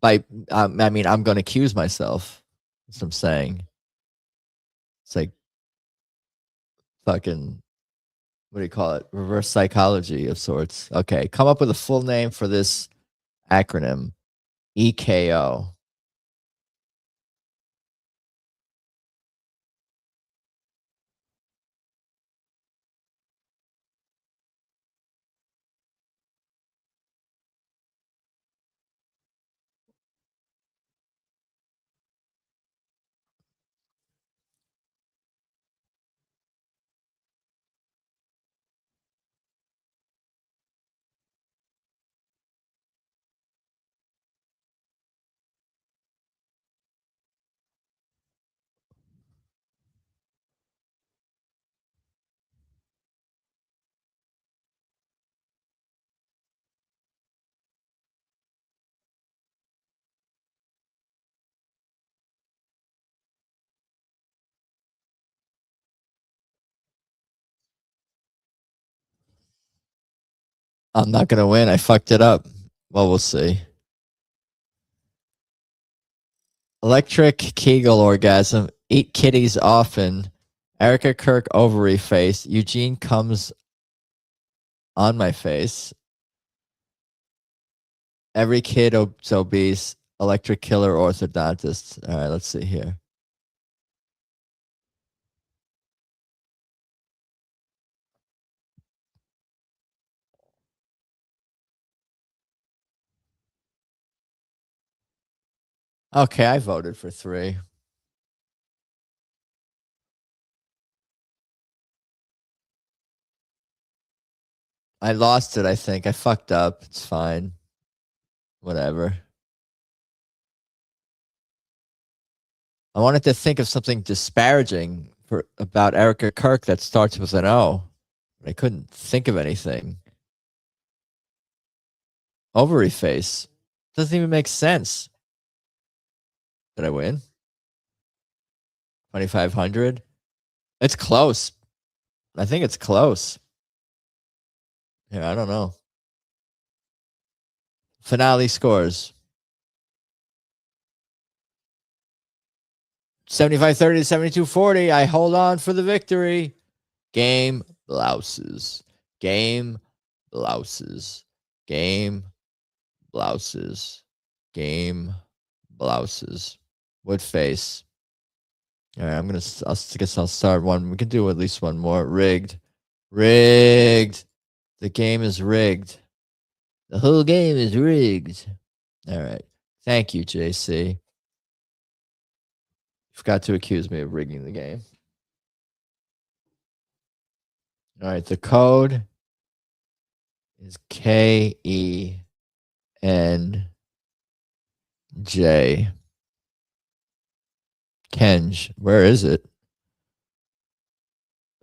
I mean, I'm going to accuse myself. That's what I'm saying. It's like fucking, what do you call it? Reverse psychology of sorts. Okay, come up with a full name for this acronym: EKO. I'm not gonna win. I fucked it up. Well, we'll see. Electric Kegel orgasm. Eat kitties often. Erica Kirk ovary face. Eugene comes on my face. Every kid is obese. Electric killer orthodontist. All right, let's see here. Okay, I voted for 3. I lost it, I think. I fucked up. It's fine. Whatever. I wanted to think of something disparaging about Erica Kirk that starts with an O. But I couldn't think of anything. Ovary face. Doesn't even make sense. Did I win? 2,500? It's close. I think it's close. Yeah, I don't know. Finale scores. 75-30 to 72-40. I hold on for the victory. Game blouses. Game blouses. Game blouses. Game blouses. Wood face. All right, I guess I'll start one. We can do at least one more. Rigged. Rigged. The game is rigged. The whole game is rigged. All right. Thank you, JC. You forgot to accuse me of rigging the game. All right. The code is KENJ. Kenj. Where is it?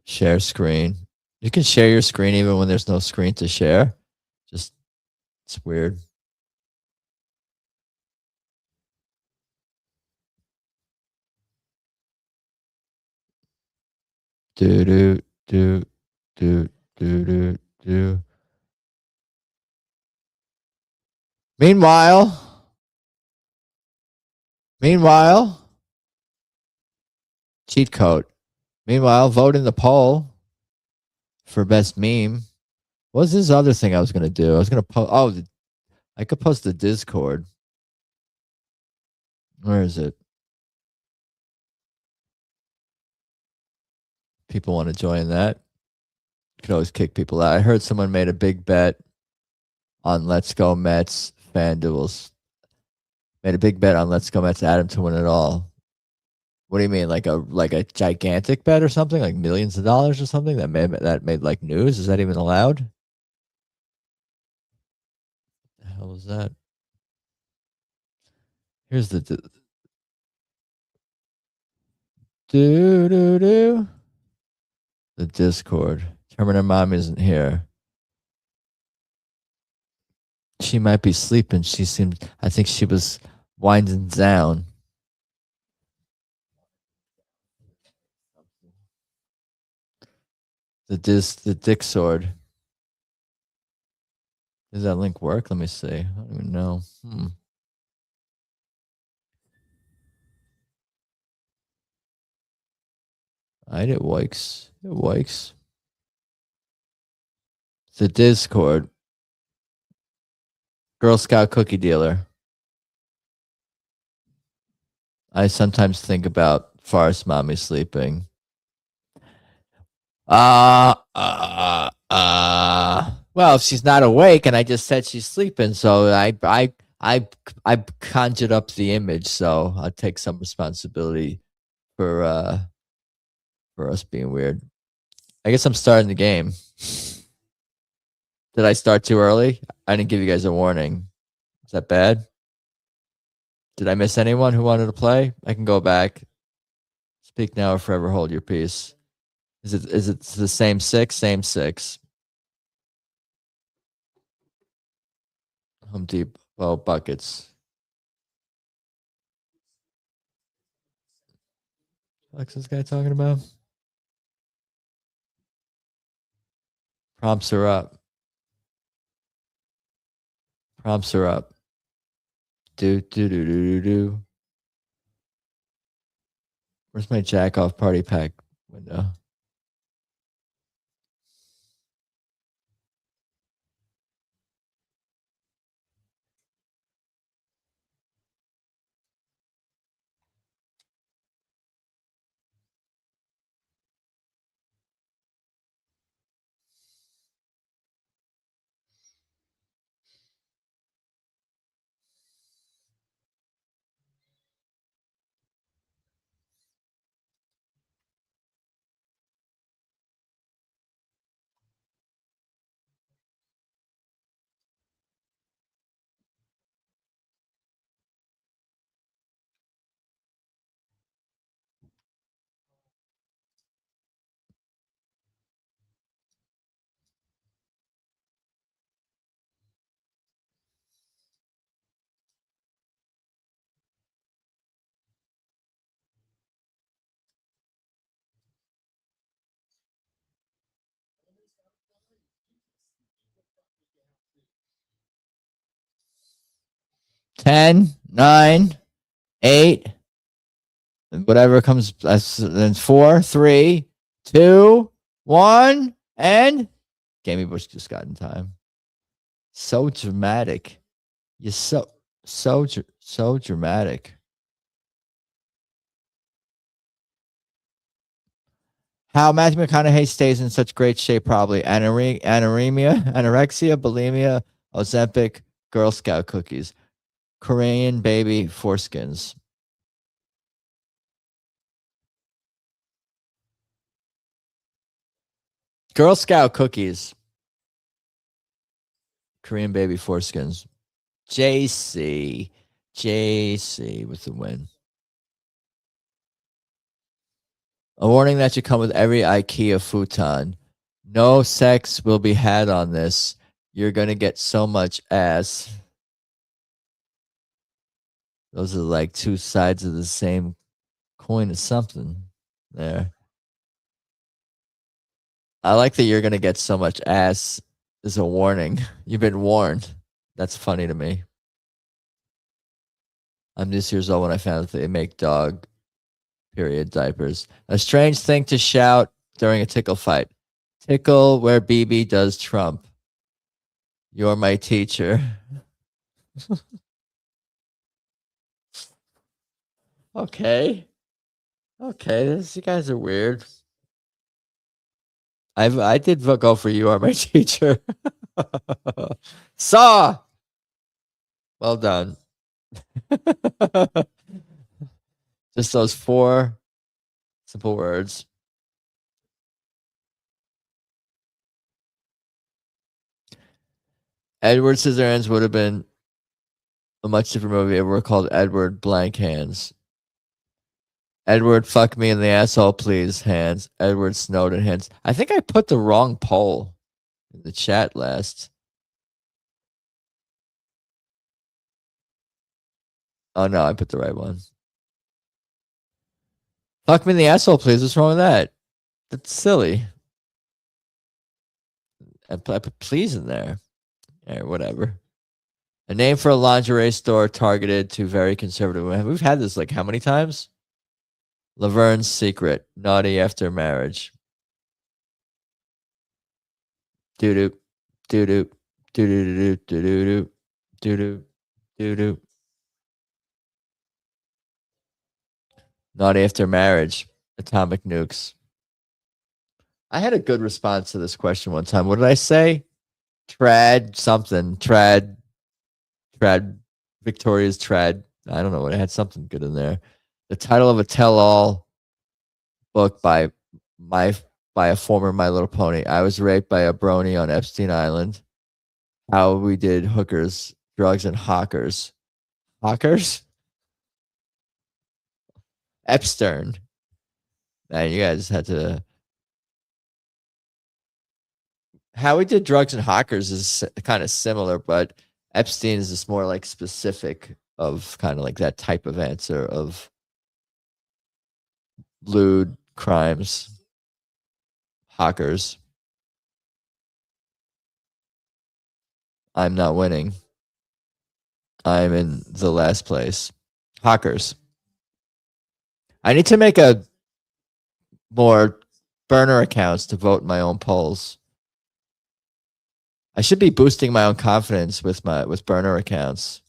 Share screen. You can share your screen even when there's no screen to share. Just, it's weird. Do do do do do do do. Meanwhile, cheat code. Meanwhile, vote in the poll for best meme. What's this other thing I was gonna do? I was gonna post. Oh, I could post the Discord. Where is it? People want to join that. You could always kick people out. I heard someone made a big bet on Let's Go Mets. FanDuel's made a big bet on Let's Go Mets. Adam to win it all. What do you mean, like a gigantic bet or something, like millions of dollars or something that made like news? Is that even allowed? What the hell was that? Here's the do do the Discord. Terminator Mom isn't here. She might be sleeping. She seemed. I think she was winding down. The dick sword. Does that link work? Let me see. I don't even know. It works. It works. The Discord. Girl Scout cookie dealer. I sometimes think about Forest Mommy sleeping. Well, if she's not awake, and I just said she's sleeping, so I conjured up the image, so I'll take some responsibility for us being weird. I guess I'm starting the game. Did I start too early? I didn't give you guys a warning. Is that bad? Did I miss anyone who wanted to play? I can go back. Speak now or forever hold your peace. Is it the same 6? Same 6. Home Depot buckets. What's this guy talking about? Prompts are up. Prompts are up. Do do do do do do. Where's my jack off party pack window? Ten, 9, 8, whatever comes. Then 4, 3, 2, 1, and Gamey Bush just got in time. So dramatic. You're so dramatic. How Matthew McConaughey stays in such great shape, probably anorexia, bulimia, Ozempic, Girl Scout cookies, Korean baby foreskins. Girl Scout cookies, Korean baby foreskins. JC with the win. A warning that should come with every IKEA futon. No sex will be had on this. You're going to get so much ass. Those are like two sides of the same coin of something there. I like that you're going to get so much ass is a warning. You've been warned. That's funny to me. I'm this years old when I found out that they make dog period diapers. A strange thing to shout during a tickle fight. Tickle where BB does Trump. You're my teacher. Okay. You guys are weird. I did go for you are my teacher. Saw. Well done. Just those 4 simple words. Edward Scissorhands would have been a much different movie if we were called Edward Blank Hands. Edward, fuck me in the asshole, please, hands. Edward Snowden hands. I think I put the wrong poll in the chat last. Oh no, I put the right one. Fuck me in the asshole, please. What's wrong with that? That's silly. I put please in there. Yeah, whatever. A name for a lingerie store targeted to very conservative women. We've had this like how many times? Laverne's Secret. Naughty after marriage. Doo doo. Doo doo. Doo doo doo doo doo doo doo doo doo. Naughty after marriage. Atomic nukes. I had a good response to this question one time. What did I say? Trad something. Trad. Victoria's Trad. I don't know. It had something good in there. The title of a tell-all book by a former My Little Pony. I was raped by a brony on Epstein Island. How we did hookers, drugs, and hawkers. Hawkers? Epstern. Man, you guys had to. How we did drugs and hawkers is kind of similar, but Epstein is just more like specific of kind of like that type of answer of lewd crimes, hawkers. I'm not winning. I'm in the last place. Hawkers. I need to make a more burner accounts to vote in my own polls. I should be boosting my own confidence with burner accounts.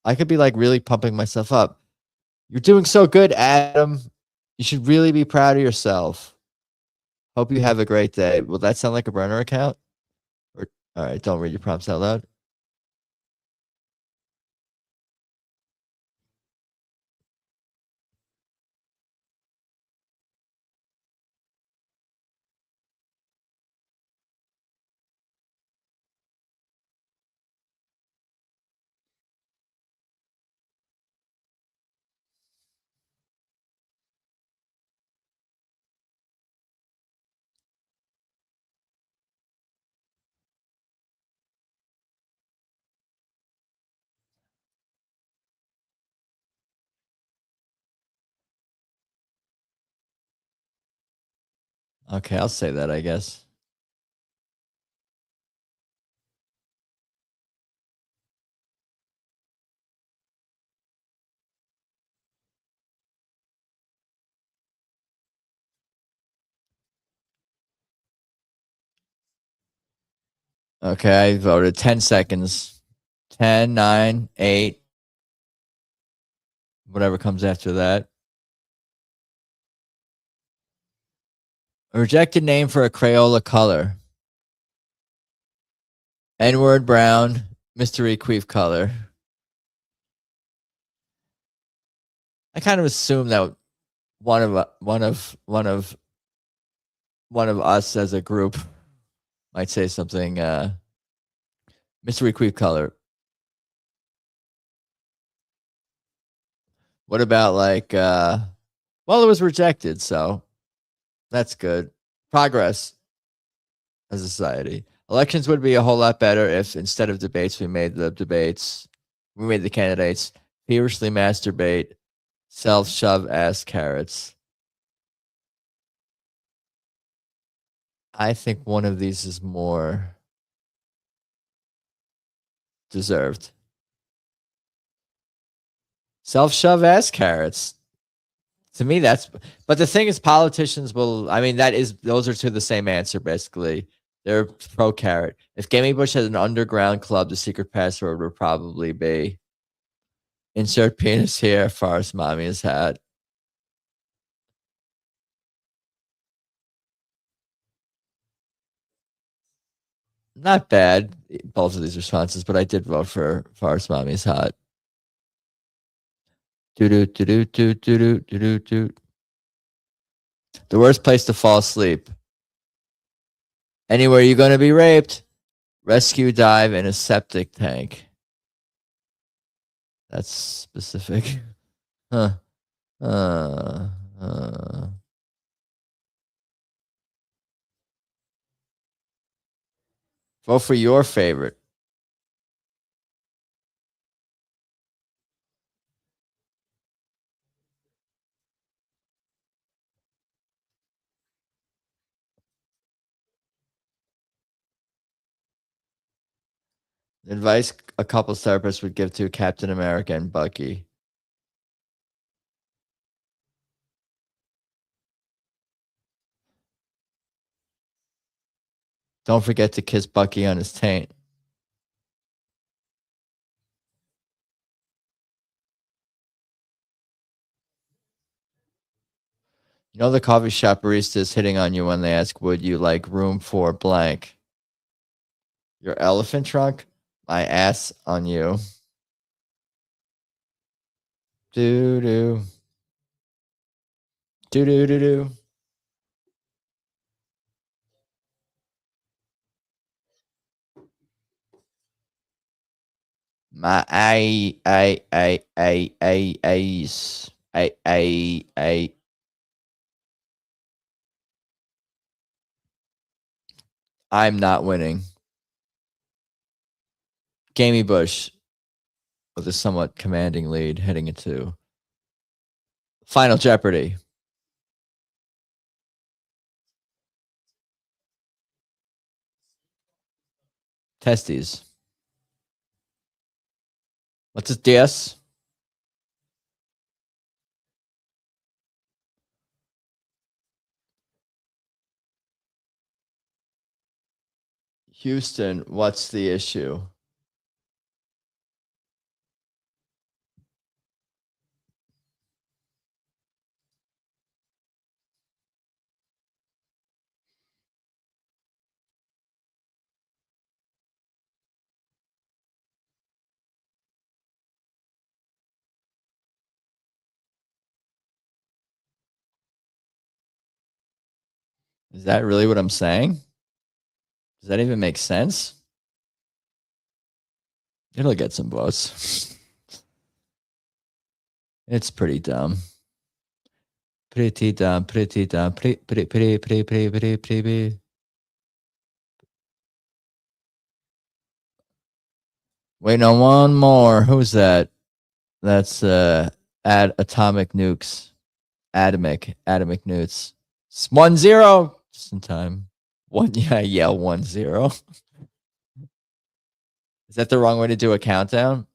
I could be like really pumping myself up. You're doing so good, Adam. You should really be proud of yourself. Hope you have a great day. Will that sound like a burner account? Or, all right, don't read your prompts out loud. Okay, I'll say that, I guess. Okay, I voted 10 seconds. 10, 9, 8, whatever comes after that. A rejected name for a Crayola color. N-word brown, mystery queef color. I kind of assume that one of us as a group might say something mystery queef color. What about like well, it was rejected, so that's good. Progress as a society. Elections would be a whole lot better if instead of debates we made the candidates feverishly masturbate, self-shove ass carrots. I think one of these is more deserved. Self-shove ass carrots. To me, but the thing is, politicians will, I mean, those are to the same answer, basically. They're pro carrot. If Gaming Bush had an underground club, the secret password would probably be insert penis here, farce mommy's hat. Not bad, both of these responses, but I did vote for farce mommy's hat. The worst place to fall asleep. Anywhere you're going to be raped. Rescue dive in a septic tank. That's specific. Huh. Vote for your favorite. Advice a couple therapists would give to Captain America and Bucky. Don't forget to kiss Bucky on his taint. You know the coffee shop barista is hitting on you when they ask, would you like room for blank? Your elephant trunk? My ass on you. Do-do. Do-do-do-do. My I. I'm not winning. Gamey Bush with a somewhat commanding lead heading into Final Jeopardy. Testes. What's this? Houston, what's the issue? Is that really what I'm saying? Does that even make sense? It'll get some votes. It's pretty dumb. Pretty dumb, pretty dumb, pretty. Waiting on one more. Who's that? That's Atomic Nukes. Atomic Nukes. 1-0. Just in time. 1-0. 1-0. Is that the wrong way to do a countdown?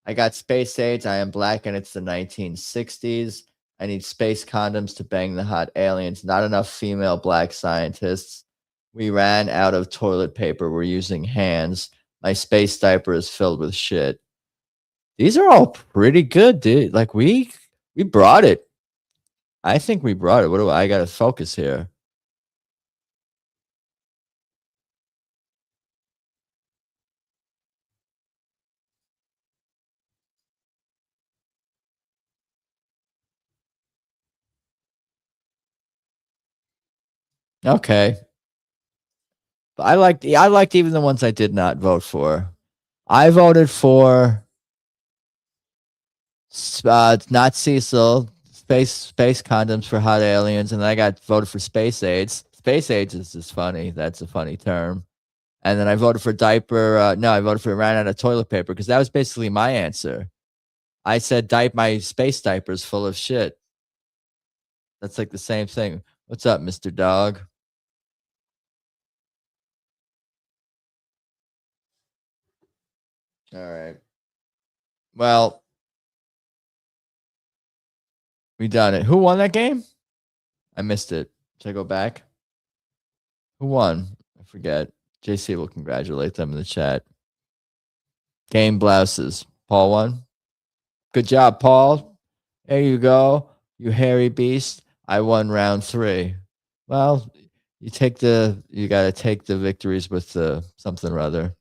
I got space AIDS. I am black and it's the 1960s. I need space condoms to bang the hot aliens. Not enough female black scientists. We ran out of toilet paper. We're using hands. My space diaper is filled with shit. These are all pretty good, dude. Like we brought it. I think we brought it. What do I got to focus here? Okay. But I liked even the ones I did not vote for. I voted for not Cecil, space condoms for hot aliens, and then I got voted for space AIDS. Space AIDS is just funny. That's a funny term. And then I voted for diaper. No, I voted for ran out of toilet paper because that was basically my answer. I said my space diaper's full of shit. That's like the same thing. What's up, Mr. Dog? All right. Well, we done it. Who won that game? I missed it. Should I go back? Who won? I forget. JC will congratulate them in the chat. Game blouses. Paul won. Good job, Paul. There you go. You hairy beast. I won round 3. Well, you gotta take the victories with something or other.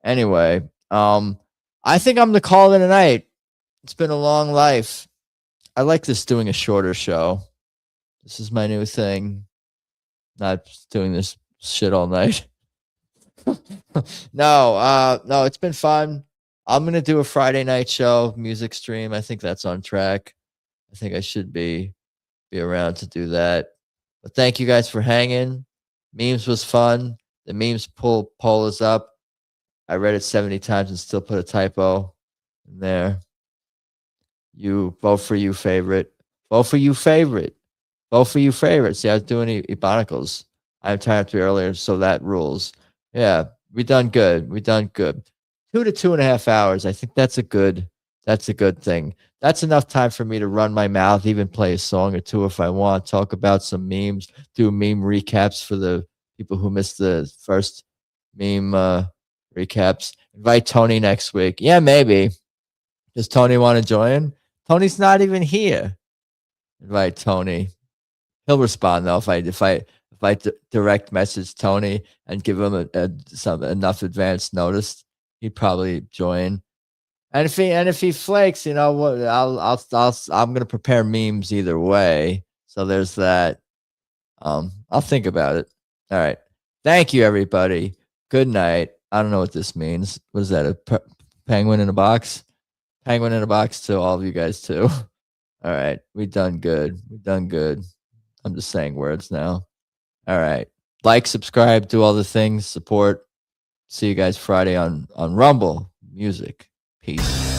Anyway, I think I'm gonna call it a night. It's been a long life. I like this doing a shorter show. This is my new thing. Not doing this shit all night. No, it's been fun. I'm gonna do a Friday night show, music stream. I think that's on track. I think I should be around to do that. But thank you guys for hanging. Memes was fun. The memes poll is up. I read it 70 times and still put a typo in there. You vote for you favorite. Vote for you favorite. Vote for you favorite. See, I was doing ebonicals. I typed it earlier, so that rules. Yeah, we done good. 2 to 2.5 hours. I think that's a good thing. That's enough time for me to run my mouth, even play a song or two if I want, talk about some memes, do meme recaps for the people who missed the first meme recaps. Invite Tony next week. Yeah, maybe. Does Tony want to join? Tony's not even here. Invite Tony. He'll respond though if I direct message Tony and give him some enough advance notice, he'd probably join. And if he flakes, you know what? I'm gonna prepare memes either way. So there's that. I'll think about it. All right. Thank you, everybody. Good night. I don't know what this means. What is that? A penguin in a box? Penguin in a box to all of you guys too. All right. We done good. I'm just saying words now. All right. Like, subscribe, do all the things, support. See you guys Friday on Rumble Music. Peace.